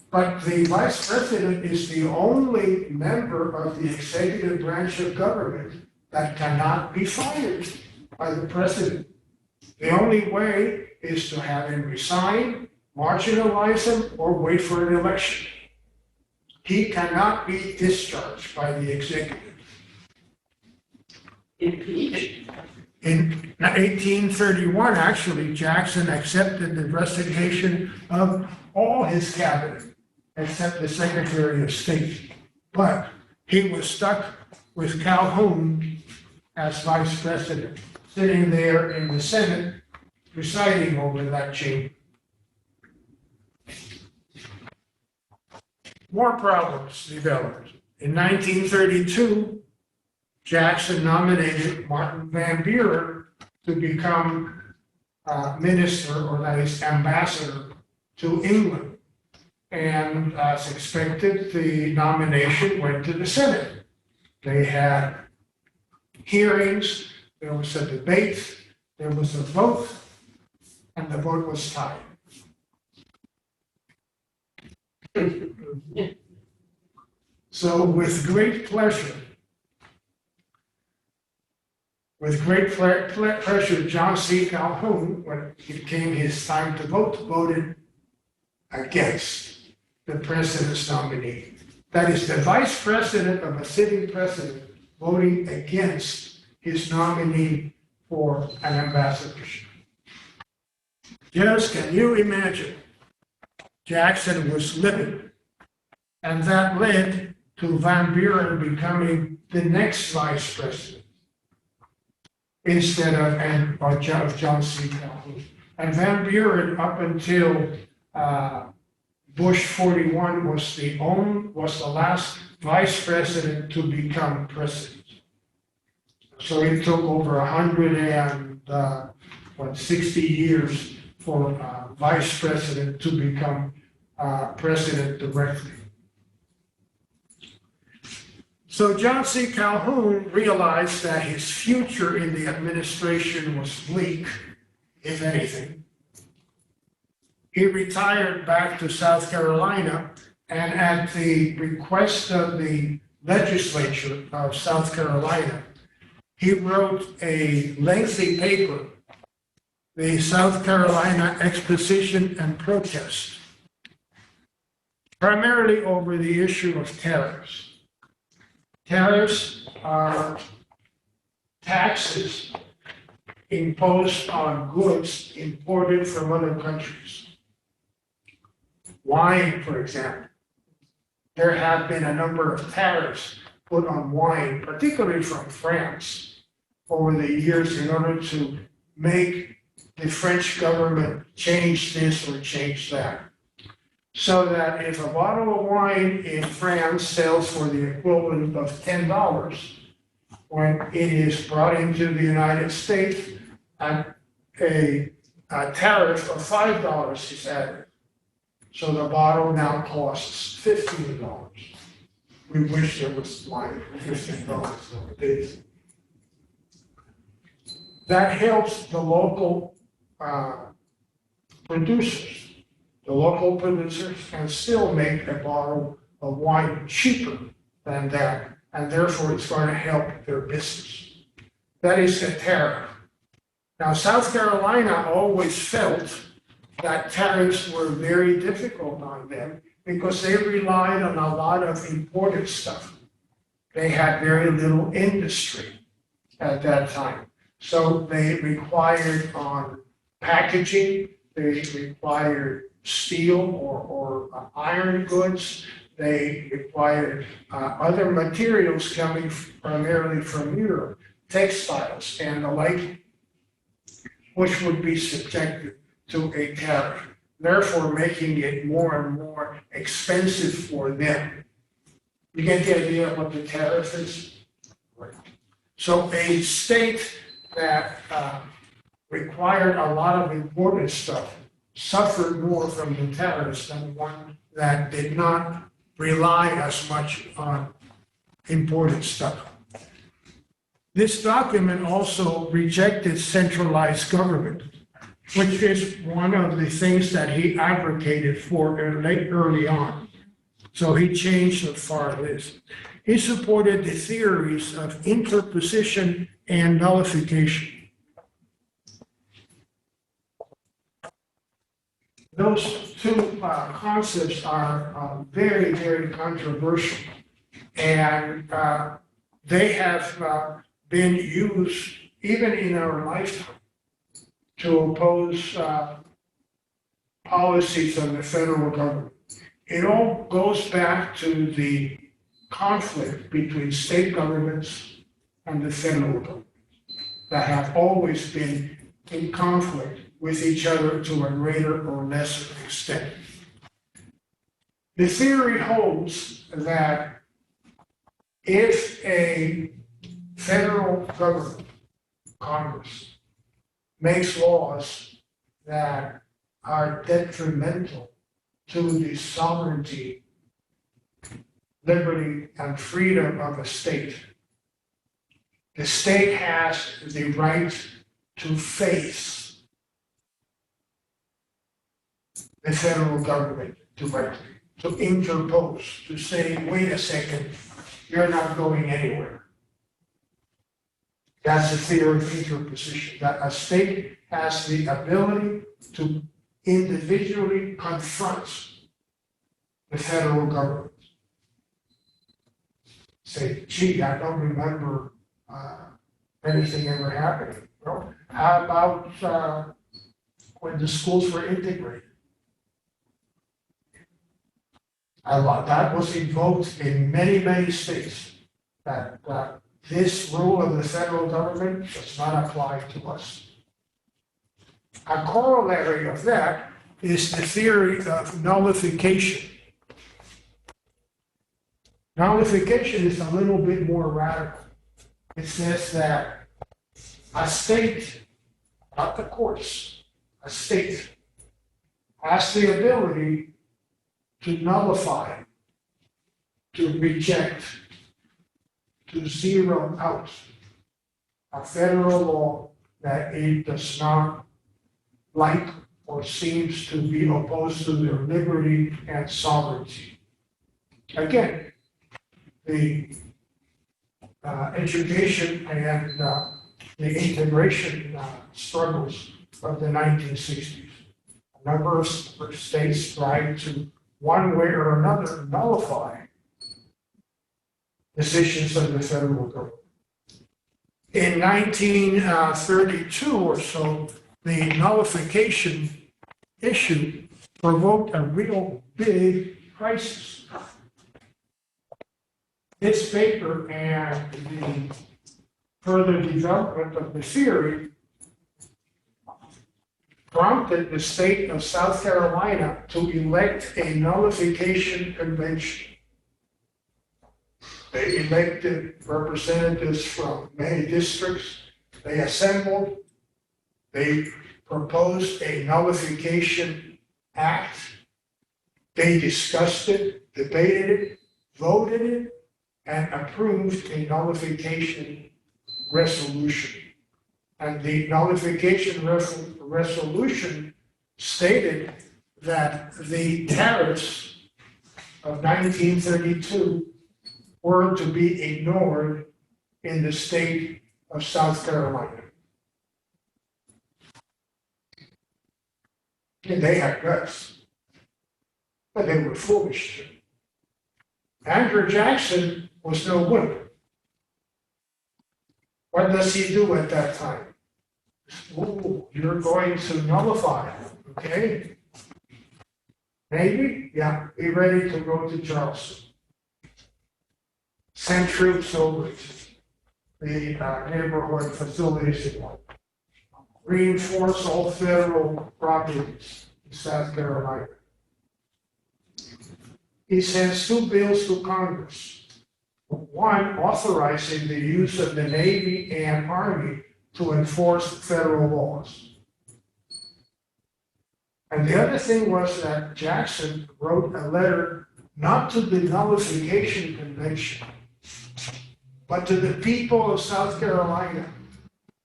But the vice president is the only member of the executive branch of government that cannot be fired by the president. The only way is to have him resign, marginalize him, or wait for an election. He cannot be discharged by the executive. Impeached. In 1831, actually, Jackson accepted the resignation of all his cabinet, except the Secretary of State. But he was stuck with Calhoun as vice president, sitting there in the Senate, presiding over that chamber. More problems developed. In 1932, Jackson nominated Martin Van Buren to become minister, or that is ambassador, to England. And as expected, the nomination went to the Senate. They had hearings, there was a debate, there was a vote, and the vote was tied. So with great pleasure, John C. Calhoun, when it came his time to vote, voted against the president's nominee. That is the vice president of a sitting president voting against his nominee for an ambassadorship. Just can you imagine? Jackson was livid, and that led to Van Buren becoming the next vice president instead of John C. Calhoun. And Van Buren, up until Bush 41, was the last vice president to become president. So it took over 160 years for vice president to become president directly. So John C. Calhoun realized that his future in the administration was bleak, if anything. He retired back to South Carolina, and at the request of the legislature of South Carolina, he wrote a lengthy paper, the South Carolina Exposition and Protest, primarily over the issue of tariffs. Tariffs are taxes imposed on goods imported from other countries. Wine, for example. There have been a number of tariffs put on wine, particularly from France, over the years in order to make the French government change this or change that. So that if a bottle of wine in France sells for the equivalent of $10, when it is brought into the United States, at a tariff of $5 is added. So the bottle now costs $15. We wish there was wine for $15 nowadays. That helps the local producers. The local producers can still make a bottle of wine cheaper than that, and therefore it's going to help their business. That is a tariff. Now, South Carolina always felt that tariffs were very difficult on them because they relied on a lot of imported stuff. They had very little industry at that time. So they required on packaging, they required steel or iron goods. They required other materials coming primarily from Europe, textiles and the like, which would be subjected to a tariff, therefore making it more and more expensive for them. You get the idea of what the tariff is? Right. So a state that required a lot of imported stuff suffered more from the tariffs than one that did not rely as much on imported stuff. This document also rejected centralized government, which is one of the things that he advocated for early on. So he changed as far as this. He supported the theories of interposition and nullification. Those two concepts are very, very controversial, and they have been used even in our lifetime to oppose policies of the federal government. It all goes back to the conflict between state governments and the federal government that have always been in conflict with each other to a greater or lesser extent. The theory holds that if a federal government, Congress, makes laws that are detrimental to the sovereignty, liberty, and freedom of a state, the state has the right to face the federal government directly, to interpose, to say, wait a second, you're not going anywhere. That's the theory of interposition, that a state has the ability to individually confront the federal government. Say, gee, I don't remember anything ever happening. Well, how about when the schools were integrated? That was invoked in many, many states, that this rule of the federal government does not apply to us. A corollary of that is the theory of nullification. Nullification is a little bit more radical. It says that a state, not the courts, a state has the ability to nullify, to reject to zero out a federal law that it does not like or seems to be opposed to their liberty and sovereignty. Again, the education and the integration struggles of the 1960s. A number of states tried to, one way or another, nullify decisions of the federal government. In 1932 or so, the nullification issue provoked a real big crisis. This paper and the further development of the theory prompted the state of South Carolina to elect a nullification convention. They elected representatives from many districts. They assembled. They proposed a nullification act. They discussed it, debated it, voted it, and approved a nullification resolution. And the nullification resolution stated that the tariffs of 1932 were to be ignored in the state of South Carolina. And they had guts, but they were foolish. Andrew Jackson was no wimp. What does he do at that time? Ooh, you're going to nullify, okay? Maybe? Yeah, be ready to go to Charleston. Send troops over to the neighborhood facilities and reinforce all federal properties in South Carolina. He sends two bills to Congress. One authorizing the use of the Navy and Army to enforce federal laws. And the other thing was that Jackson wrote a letter not to the nullification convention, but to the people of South Carolina,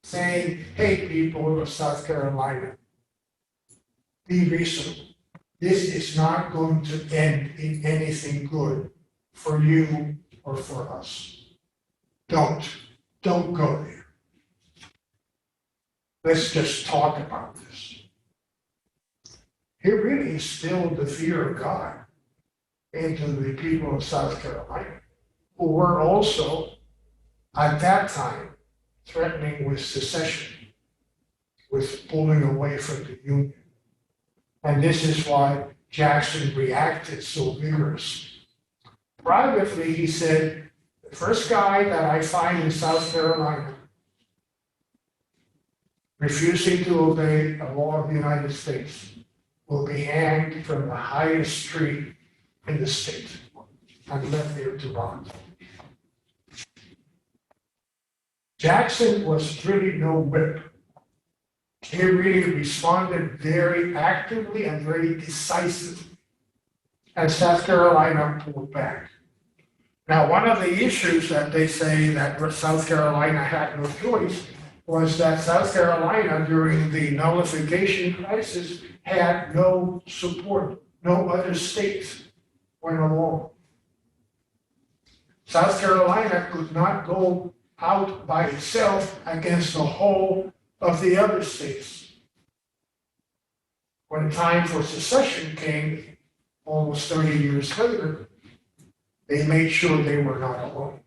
saying, hey, people of South Carolina, be reasonable. This is not going to end in anything good for you or for us. Don't go there. Let's just talk about this. He really instilled the fear of God into the people of South Carolina, who were also, at that time, threatening with secession, with pulling away from the Union. And this is why Jackson reacted so vigorously. Privately, he said, the first guy that I find in South Carolina refusing to obey a law of the United States will be hanged from the highest tree in the state and left there to rot. Jackson was really no whip. He really responded very actively and very decisively, and South Carolina pulled back. Now, one of the issues that they say that South Carolina had no choice was that South Carolina, during the nullification crisis, had no support. No other states went along. South Carolina could not go out by itself against the whole of the other states. When time for secession came, almost 30 years later, they made sure they were not alone.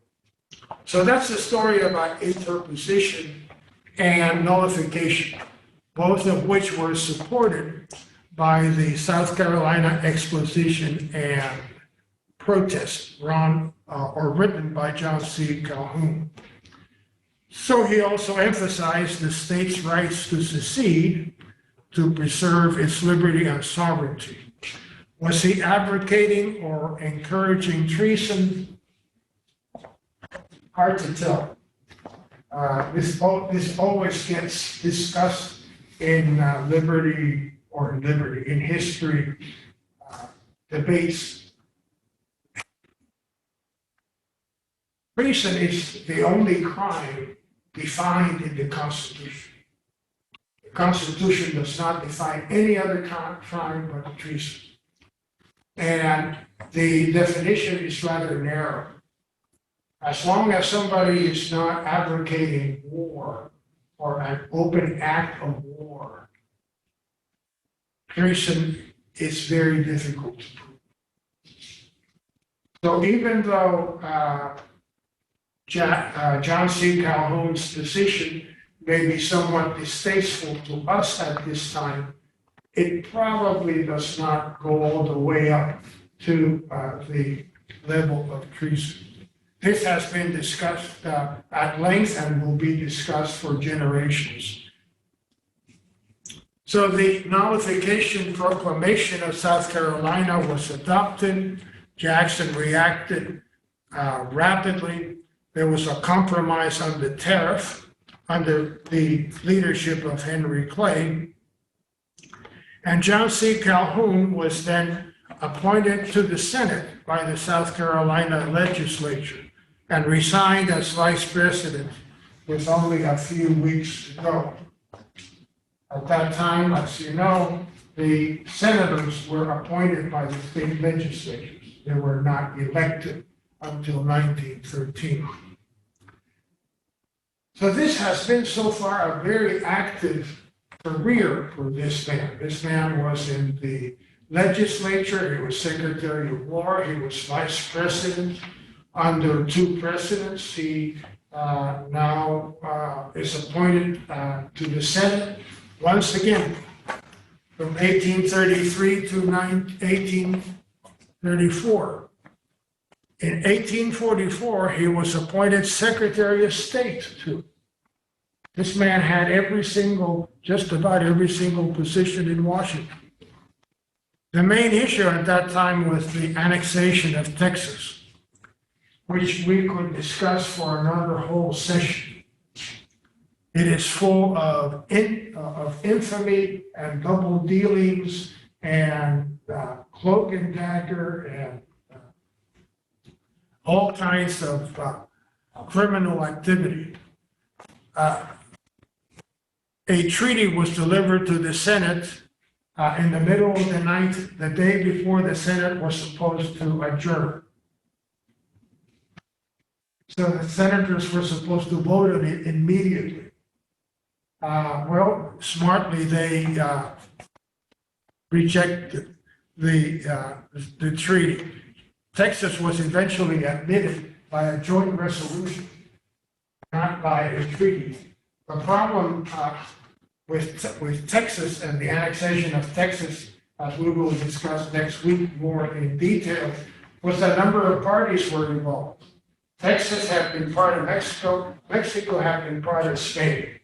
So that's the story about interposition and nullification, both of which were supported by the South Carolina Exposition and Protest, written by John C. Calhoun. So he also emphasized the state's rights to secede, to preserve its liberty and sovereignty. Was he advocating or encouraging treason? Hard to tell. This always gets discussed in in history debates. treason is the only crime defined in the Constitution. The Constitution does not define any other crime but treason. And the definition is rather narrow. As long as somebody is not advocating war or an open act of war, treason is very difficult to prove. So even though John C. Calhoun's decision may be somewhat distasteful to us at this time, it probably does not go all the way up to the level of treason. This has been discussed at length and will be discussed for generations. So the nullification proclamation of South Carolina was adopted. Jackson reacted rapidly. There was a compromise on the tariff under the leadership of Henry Clay. And John C. Calhoun was then appointed to the Senate by the South Carolina legislature and resigned as vice president with only a few weeks to go. At that time, as you know, the senators were appointed by the state legislatures. They were not elected until 1913. So this has been so far a very active career for this man. This man was in the legislature, he was Secretary of War, he was vice president under two presidents. He now is appointed to the Senate once again from 1833 to 1834. In 1844, he was appointed Secretary of State too. This man had just about every single position in Washington. The main issue at that time was the annexation of Texas, which we could discuss for another whole session. It is full of infamy and double dealings and cloak and dagger and all kinds of criminal activity. A treaty was delivered to the Senate in the middle of the night, the day before the Senate was supposed to adjourn. So the senators were supposed to vote on it immediately. Well, smartly, they rejected the treaty. Texas was eventually admitted by a joint resolution, not by a treaty. The problem with Texas and the annexation of Texas, as we will discuss next week more in detail, was a number of parties were involved. Texas had been part of Mexico, Mexico had been part of Spain,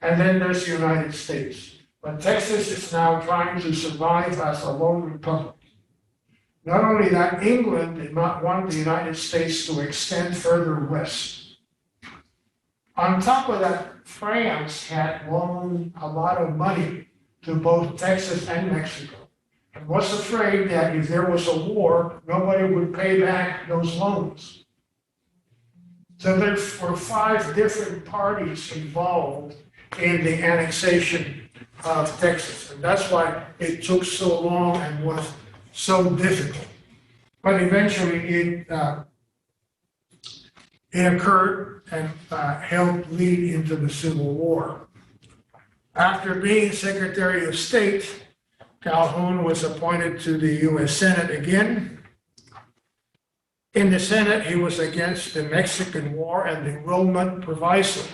and then there's the United States. But Texas is now trying to survive as a lone republic. Not only that, England did not want the United States to extend further west. On top of that, France had loaned a lot of money to both Texas and Mexico, and was afraid that if there was a war, nobody would pay back those loans. So there were 5 different parties involved in the annexation of Texas, and that's why it took so long and was so difficult. But eventually it occurred and helped lead into the Civil War. After being Secretary of State, Calhoun was appointed to the U.S. Senate again. In the Senate, he was against the Mexican War and the Wilmot Proviso.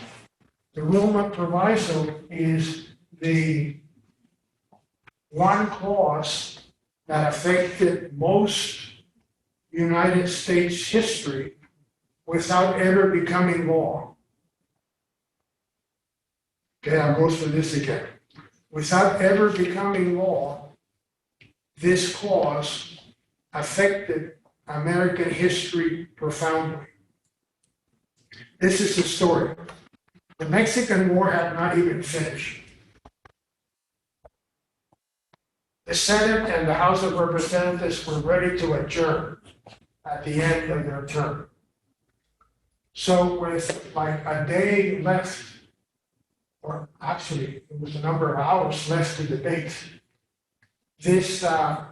The Wilmot Proviso is the one clause that affected most United States history without ever becoming law. Okay, I'll go through this again. Without ever becoming law, this clause affected American history profoundly. This is the story. The Mexican War had not even finished. The Senate and the House of Representatives were ready to adjourn at the end of their term. So with like a day left, or actually it was a number of hours left to debate, this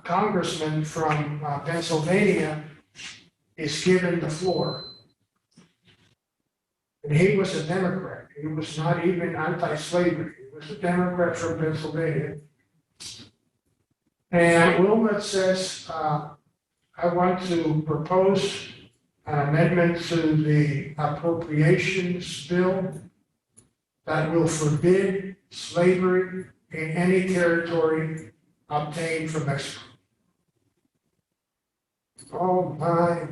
congressman from Pennsylvania is given the floor. And he was a Democrat. He was not even anti-slavery. He was a Democrat from Pennsylvania. And Wilmot says, I want to propose an amendment to the appropriations bill that will forbid slavery in any territory obtained from Mexico. Oh my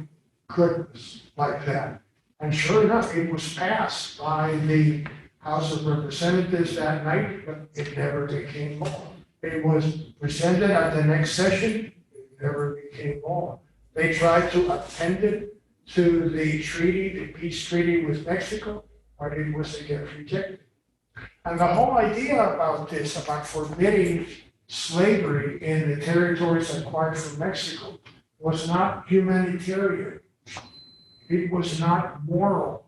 goodness, like that. And sure enough, it was passed by the House of Representatives that night, but it never became law. It was presented at the next session, it never became law. They tried to append it to the treaty, the peace treaty with Mexico, but it was again rejected. And the whole idea about this, about forbidding slavery in the territories acquired from Mexico, was not humanitarian. It was not moral.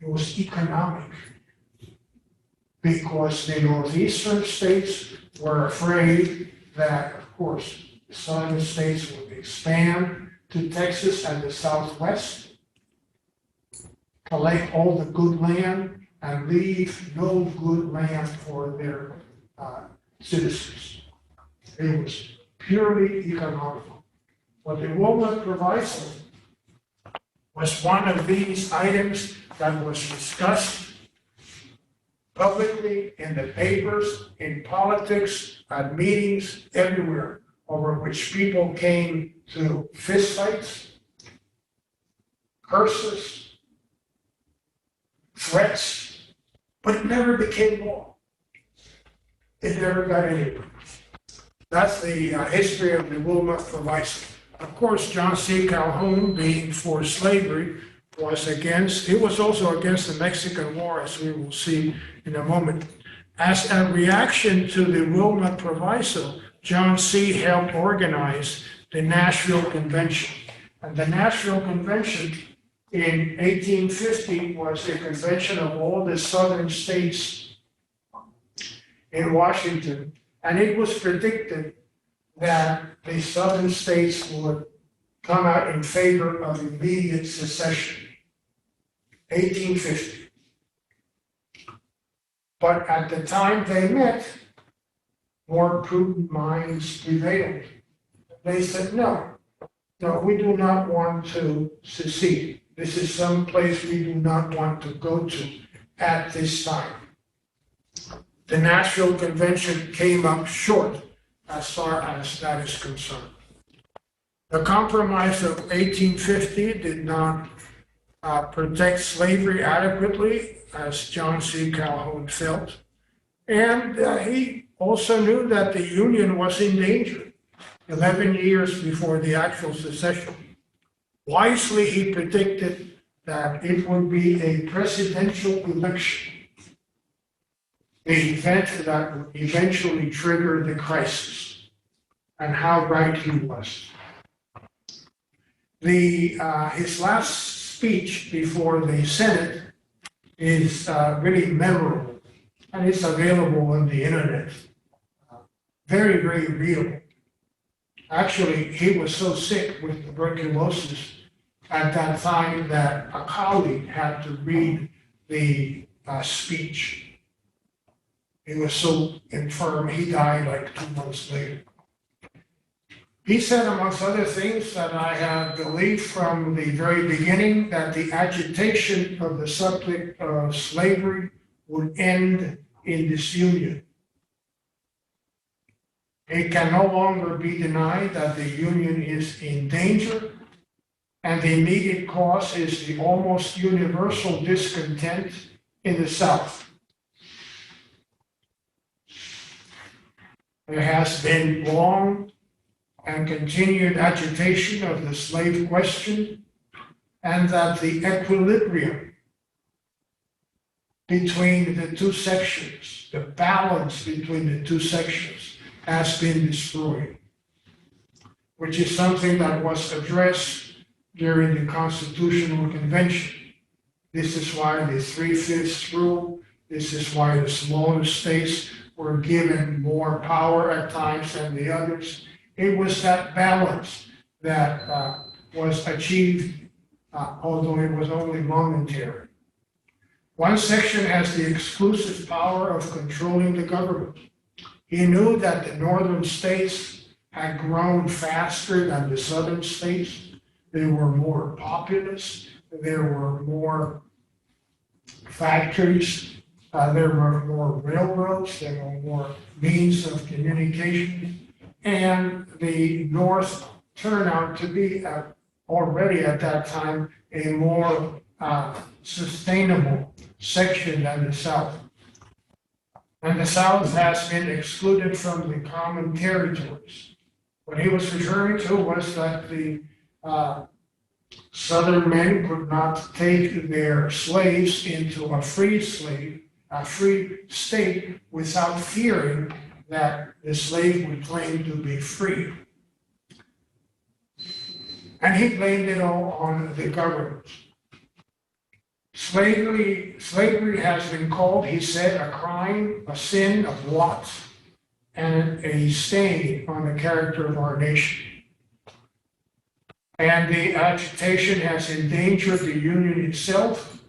It was economic. Because the northeastern states were afraid that, of course, the southern states would expand to Texas and the Southwest, collect all the good land, and leave no good land for their citizens. It was purely economical. But the Wilmot Proviso was one of these items that was discussed publicly in the papers, in politics, at meetings, everywhere, over which people came to fistfights, curses, threats, but it never became law. It never got anywhere. That's the history of the Wilmot Proviso. Of course, John C. Calhoun, being for slavery, was against, he was also against the Mexican War, as we will see in a moment. As a reaction to the Wilmot Proviso, John C. helped organize the Nashville Convention. And the Nashville Convention in 1850 was a convention of all the southern states in Washington. And it was predicted that the southern states would come out in favor of immediate secession. 1850. But at the time they met, more prudent minds prevailed. They said, no, we do not want to secede. This is some place we do not want to go to at this time. The Nashville Convention came up short as far as that is concerned. The Compromise of 1850 did not protect slavery adequately, as John C. Calhoun felt. And he also knew that the Union was in danger 11 years before the actual secession. Wisely, he predicted that it would be a presidential election, the event that would eventually trigger the crisis, and how right he was. His last speech before the Senate is really memorable, and it's available on the internet. Very, very real. Actually, he was so sick with tuberculosis at that time that a colleague had to read the speech. He was so infirm, he died like 2 months later. He said, amongst other things, that I have believed from the very beginning that the agitation of the subject of slavery would end in disunion. It can no longer be denied that the Union is in danger, and the immediate cause is the almost universal discontent in the South. There has been long and continued agitation of the slave question, and that the equilibrium between the two sections, the balance between the two sections, has been destroyed, which is something that was addressed during the Constitutional Convention. This is why the 3/5 rule, this is why the smaller states were given more power at times than the others. It was that balance that was achieved, although it was only momentary. One section has the exclusive power of controlling the government. He knew that the northern states had grown faster than the southern states. They were more populous. There were more factories. There were more railroads. There were more means of communication. And the North turned out to be already at that time a more sustainable section than the South. And the South has been excluded from the common territories. What he was referring to was that the Southern men could not take their slaves into a free state without fearing that the slave would claim to be free. And he blamed it all on the government. Slavery has been called, he said, a crime, a sin, a blot, and a stain on the character of our nation. And the agitation has endangered the Union itself.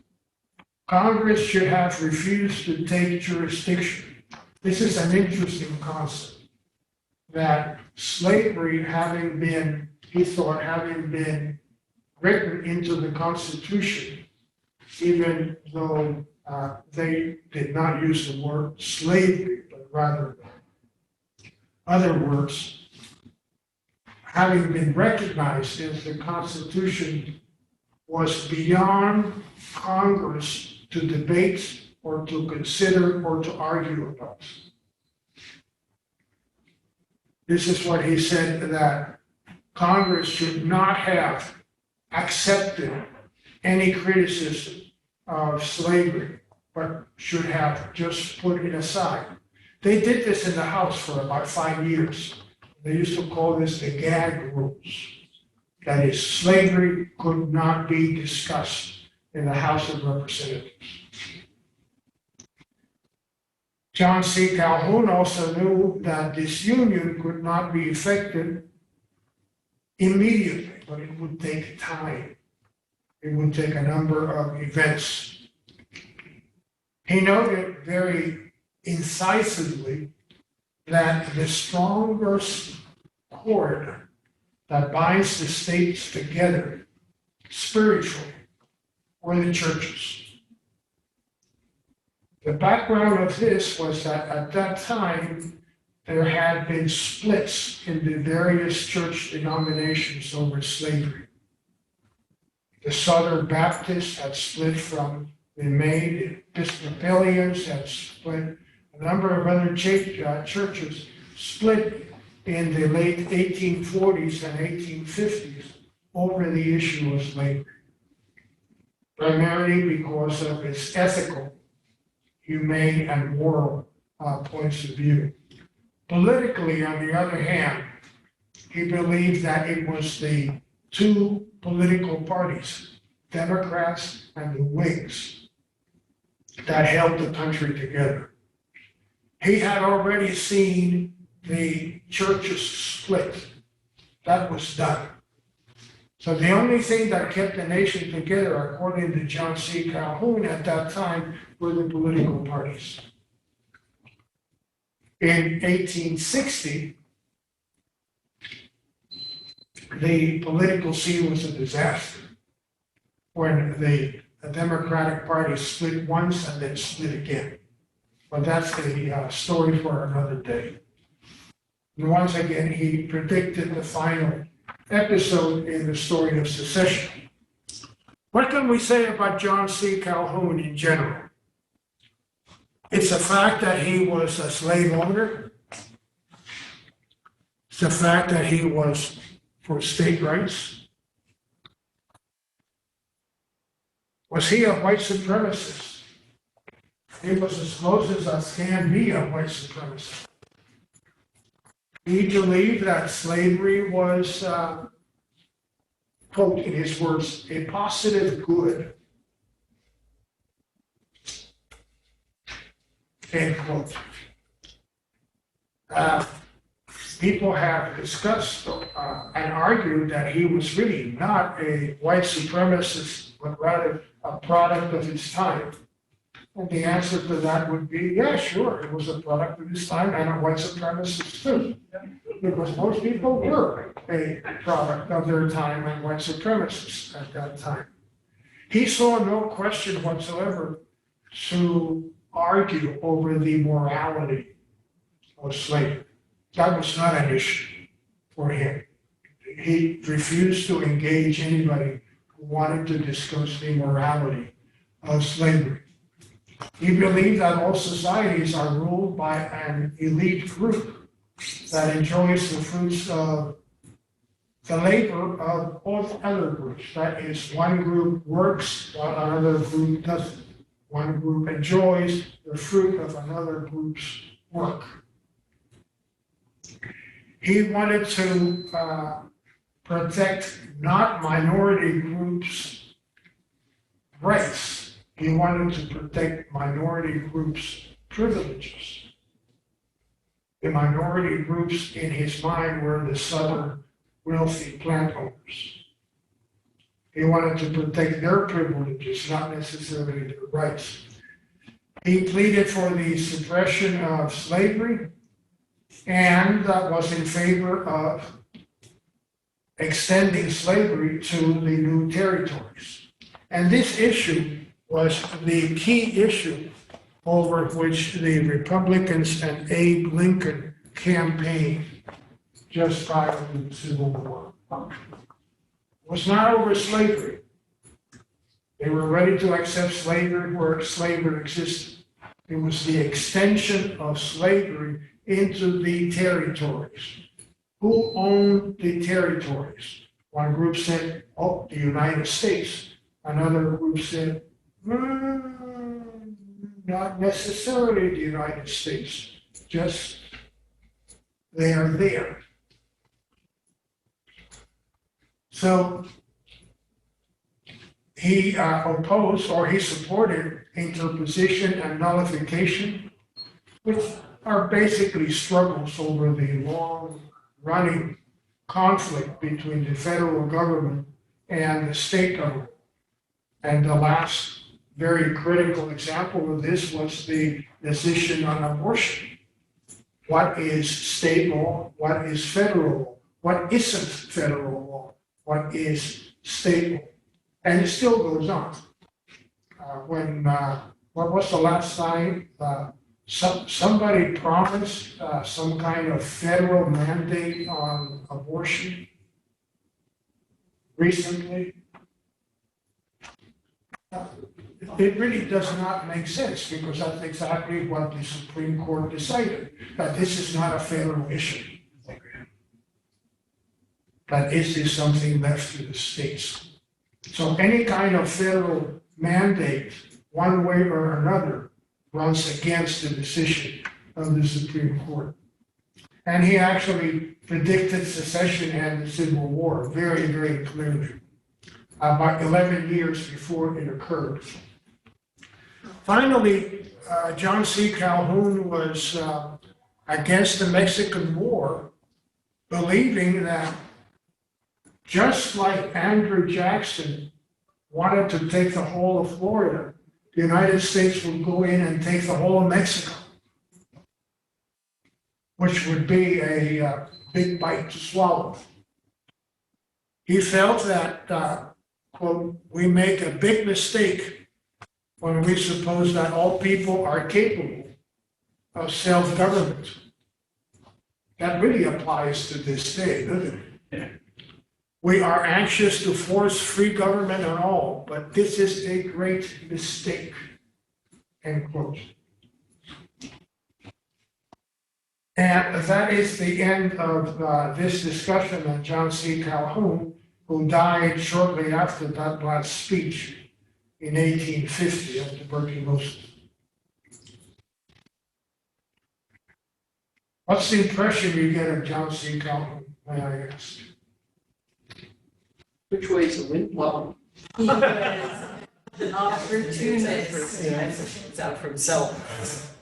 Congress should have refused to take jurisdiction. This is an interesting concept, that slavery having been written into the Constitution, even though they did not use the word slavery, but rather other words, having been recognized as the Constitution was beyond Congress to debate or to consider or to argue about. This is what he said, that Congress should not have accepted any criticism of slavery, but should have just put it aside. They did this in the House for about 5 years. They used to call this the gag rules. That is, slavery could not be discussed in the House of Representatives. John C. Calhoun also knew that disunion could not be effected immediately, but it would take time. It would take a number of events. He noted very incisively that the strongest cord that binds the states together spiritually were the churches. The background of this was that at that time, there had been splits in the various church denominations over slavery. The Southern Baptists had split from the Maine, the Episcopalians had split, a number of other churches split in the late 1840s and 1850s over the issue of slavery, primarily because of its ethical, humane, and moral points of view. Politically, on the other hand, he believed that it was the two political parties, Democrats and the Whigs, that held the country together. He had already seen the churches split. That was done. So the only thing that kept the nation together, according to John C. Calhoun at that time, were the political parties. In 1860, the political scene was a disaster when the Democratic Party split once and then split again. But that's a story for another day. And once again, he predicted the final episode in the story of secession. What can we say about John C. Calhoun in general? It's a fact that he was a slave owner. It's a fact that he was for state rights. Was he a white supremacist? He was as close as us can be a white supremacist. He believed that slavery was quote in his words, a positive good, end quote. People have discussed and argued that he was really not a white supremacist, but rather a product of his time. And the answer to that would be, yeah, sure, it was a product of his time and a white supremacist too. Because most people were a product of their time and white supremacists at that time. He saw no question whatsoever to argue over the morality of slavery. That was not an issue for him. He refused to engage anybody who wanted to discuss the morality of slavery. He believed that all societies are ruled by an elite group that enjoys the fruits of the labor of all other groups. That is, one group works while another group doesn't. One group enjoys the fruit of another group's work. He wanted to protect not minority groups' rights. He wanted to protect minority groups' privileges. The minority groups in his mind were the southern wealthy plant owners. He wanted to protect their privileges, not necessarily their rights. He pleaded for the suppression of slavery and was in favor of extending slavery to the new territories. And this issue was the key issue over which the Republicans and Abe Lincoln campaigned just prior to the Civil War. It was not over slavery. They were ready to accept slavery where slavery existed. It was the extension of slavery into the territories. Who owned the territories? One group said, oh, the United States. Another group said, not necessarily the United States, just they are there. So he opposed or he supported interposition and nullification, which are basically struggles over the long-running conflict between the federal government and the state government. And the last very critical example of this was the decision on abortion. What is state law? What is federal law? What isn't federal law? What is state law? And it still goes on. What was the last time somebody promised some kind of federal mandate on abortion recently? It really does not make sense because that's exactly what the Supreme Court decided, that this is not a federal issue. That this is something left to the states. So any kind of federal mandate, one way or another, runs against the decision of the Supreme Court. And he actually predicted secession and the Civil War very, very clearly, about 11 years before it occurred. Finally, John C. Calhoun was against the Mexican War, believing that just like Andrew Jackson wanted to take the whole of Florida, the United States would go in and take the whole of Mexico, which would be a big bite to swallow. He felt that, quote, we make a big mistake when we suppose that all people are capable of self-government. That really applies to this day, doesn't it? Yeah. We are anxious to force free government on all, but this is a great mistake, end quote. And that is the end of this discussion on John C. Calhoun, who died shortly after that last speech in 1850 of tuberculosis. What's the impression you get of John C. Calhoun, may I ask? Which way is the wind blowing? He was an opportunist, as it turns out for himself.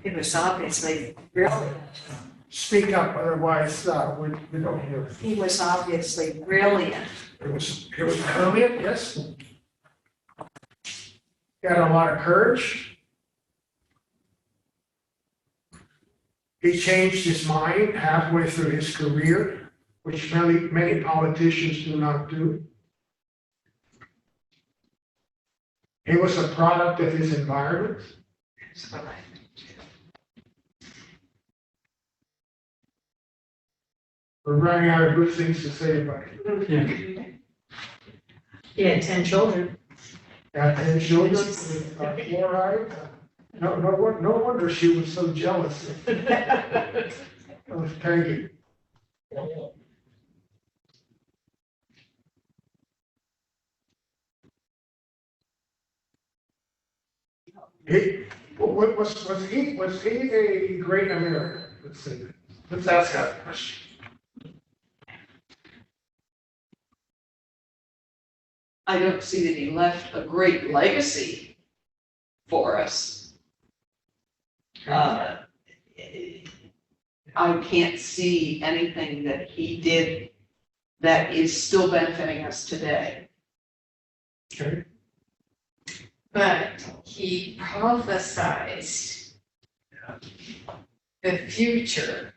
He was obviously brilliant. Speak up, otherwise, we don't hear it. He was obviously brilliant. It was brilliant, yes. He had a lot of courage. He changed his mind halfway through his career, which many politicians do not do. He was a product of his environment. That's what I think too. We're running out of good things to say about him. Yeah. He had 10 children. Got 10 children with fluoride. No wonder she was so jealous of Peggy. Was he a great American? Let's see. Let's ask that question. I don't see that he left a great legacy for us. I can't see anything that he did that is still benefiting us today. Okay. But he prophesized the future,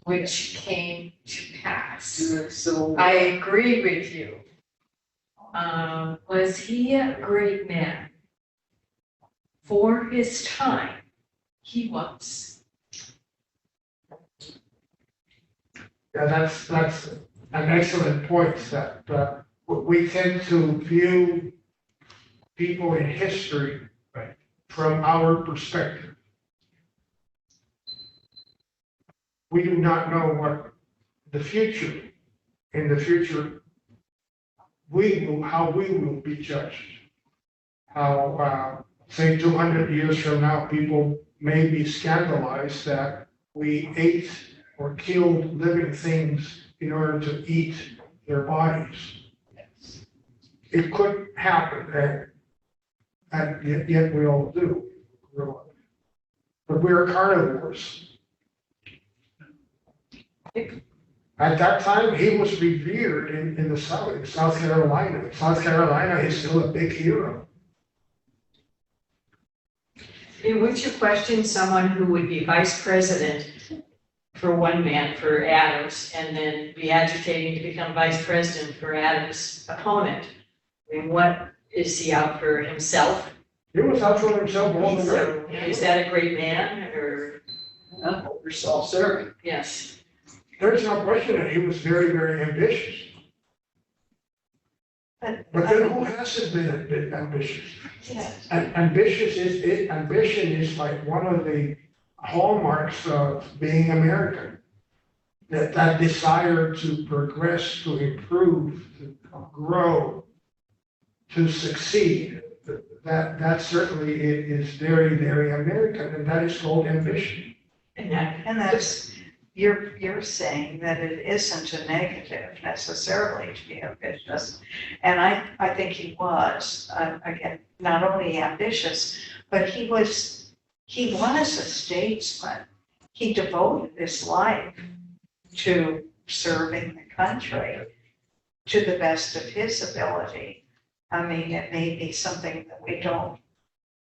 which came to pass. So I agree with you. Was he a great man? For his time, he was. Yeah, that's an excellent point, that we tend to view people in history from our perspective. We do not know what in the future, how we will be judged. How, say 200 years from now, people may be scandalized that we ate or killed living things in order to eat their bodies. It could happen, and yet we all do. But we are carnivores. At that time, he was revered in the South, in South Carolina. South Carolina is still a big hero. Would you question someone who would be vice president for one man, for Adams, and then be agitating to become vice president for Adams' opponent? I mean, what, is he out for himself? He was out for himself all the way. So, is that a great man, or, we're self-serving. yes? There's no question that he was very, very ambitious. But But then who hasn't been ambitious? yes. And ambition is like one of the hallmarks of being American. That desire to progress, to improve, to grow, to succeed. That certainly is very, very American, and that is called ambition. And that's, you're saying that it isn't a negative necessarily to be ambitious. And I think he was, again, not only ambitious, but he was a statesman. He devoted his life to serving the country to the best of his ability. I mean, it may be something that we don't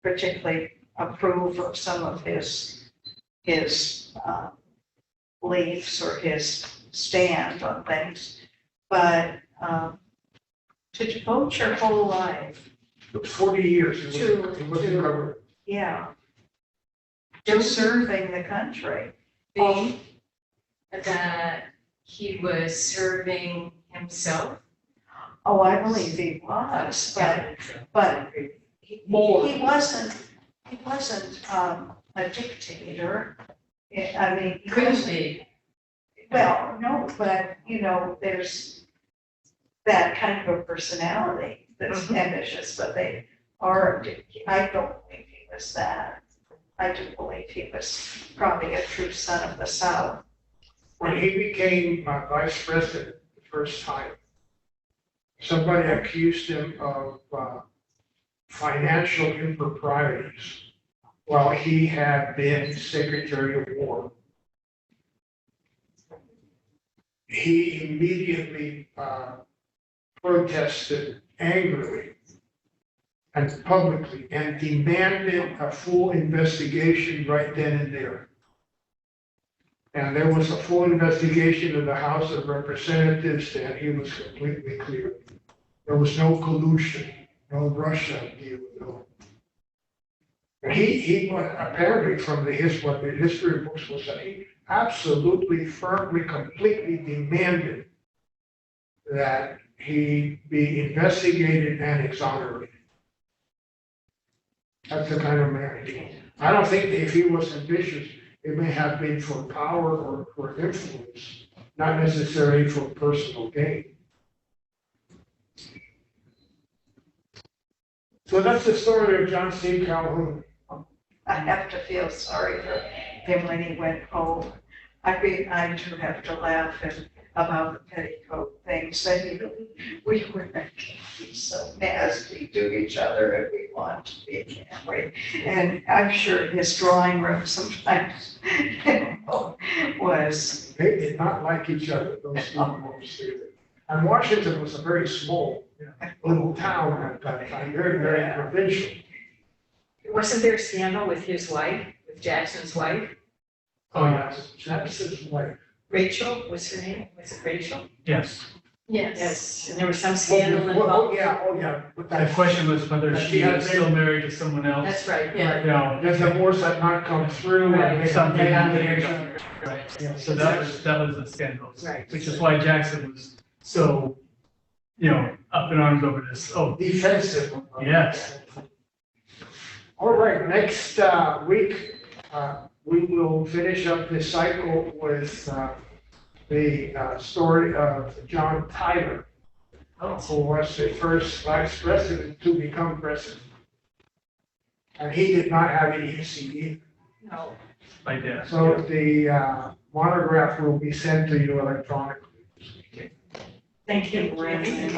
particularly approve of some of his beliefs or his stand on things, but to devote your whole life, It was 40 years. It was To- government. yeah, to serving the country. Think that he was serving himself. Oh, I believe he was, but he wasn't a dictator. I mean, he Could wasn't. be. Well, no, but, there's that kind of a personality that's ambitious, but they are, I don't believe he was that. I do believe he was probably a true son of the South. When he became vice president, the first time. Somebody accused him of financial improprieties while he had been Secretary of War. He immediately protested angrily and publicly and demanded a full investigation right then and there. And there was a full investigation in the House of Representatives, and he was completely clear. There was no collusion, no Russia deal, no. And he apparently from what the history books will say, absolutely, firmly, completely demanded that he be investigated and exonerated. That's the kind of man he is. I don't think that if he was ambitious, it may have been for power or for influence, not necessarily for personal gain. So that's the story of John C. Calhoun. I have to feel sorry for him when he went home. I do have to laugh about the petticoat things that we were so nasty to each other and we want to be, can't we? And I'm sure his drawing room sometimes was. They did not like each other, those two folks. And Washington was a very small little town at that time, very, very provincial. Wasn't there a scandal with his wife, with Jackson's wife? Oh, yes, Jackson's wife. Rachel, was her name? Was it Rachel? Yes. Yes, and there was some scandal Oh, involved. yeah. But The question was whether That she she had was still married to someone else. That's right, yeah. No. the divorce had not come through. and they Something had happened. Right. Yeah, So that was the scandal. Right. Which is why Jackson was so, up in arms over this. Oh, defensive. yes. All right, next week, we will finish up this cycle with the story of John Tyler, who was the first vice president to become president. And he did not have any history either. No. Like that. So the monograph will be sent to you electronically. Thank you. Thank you.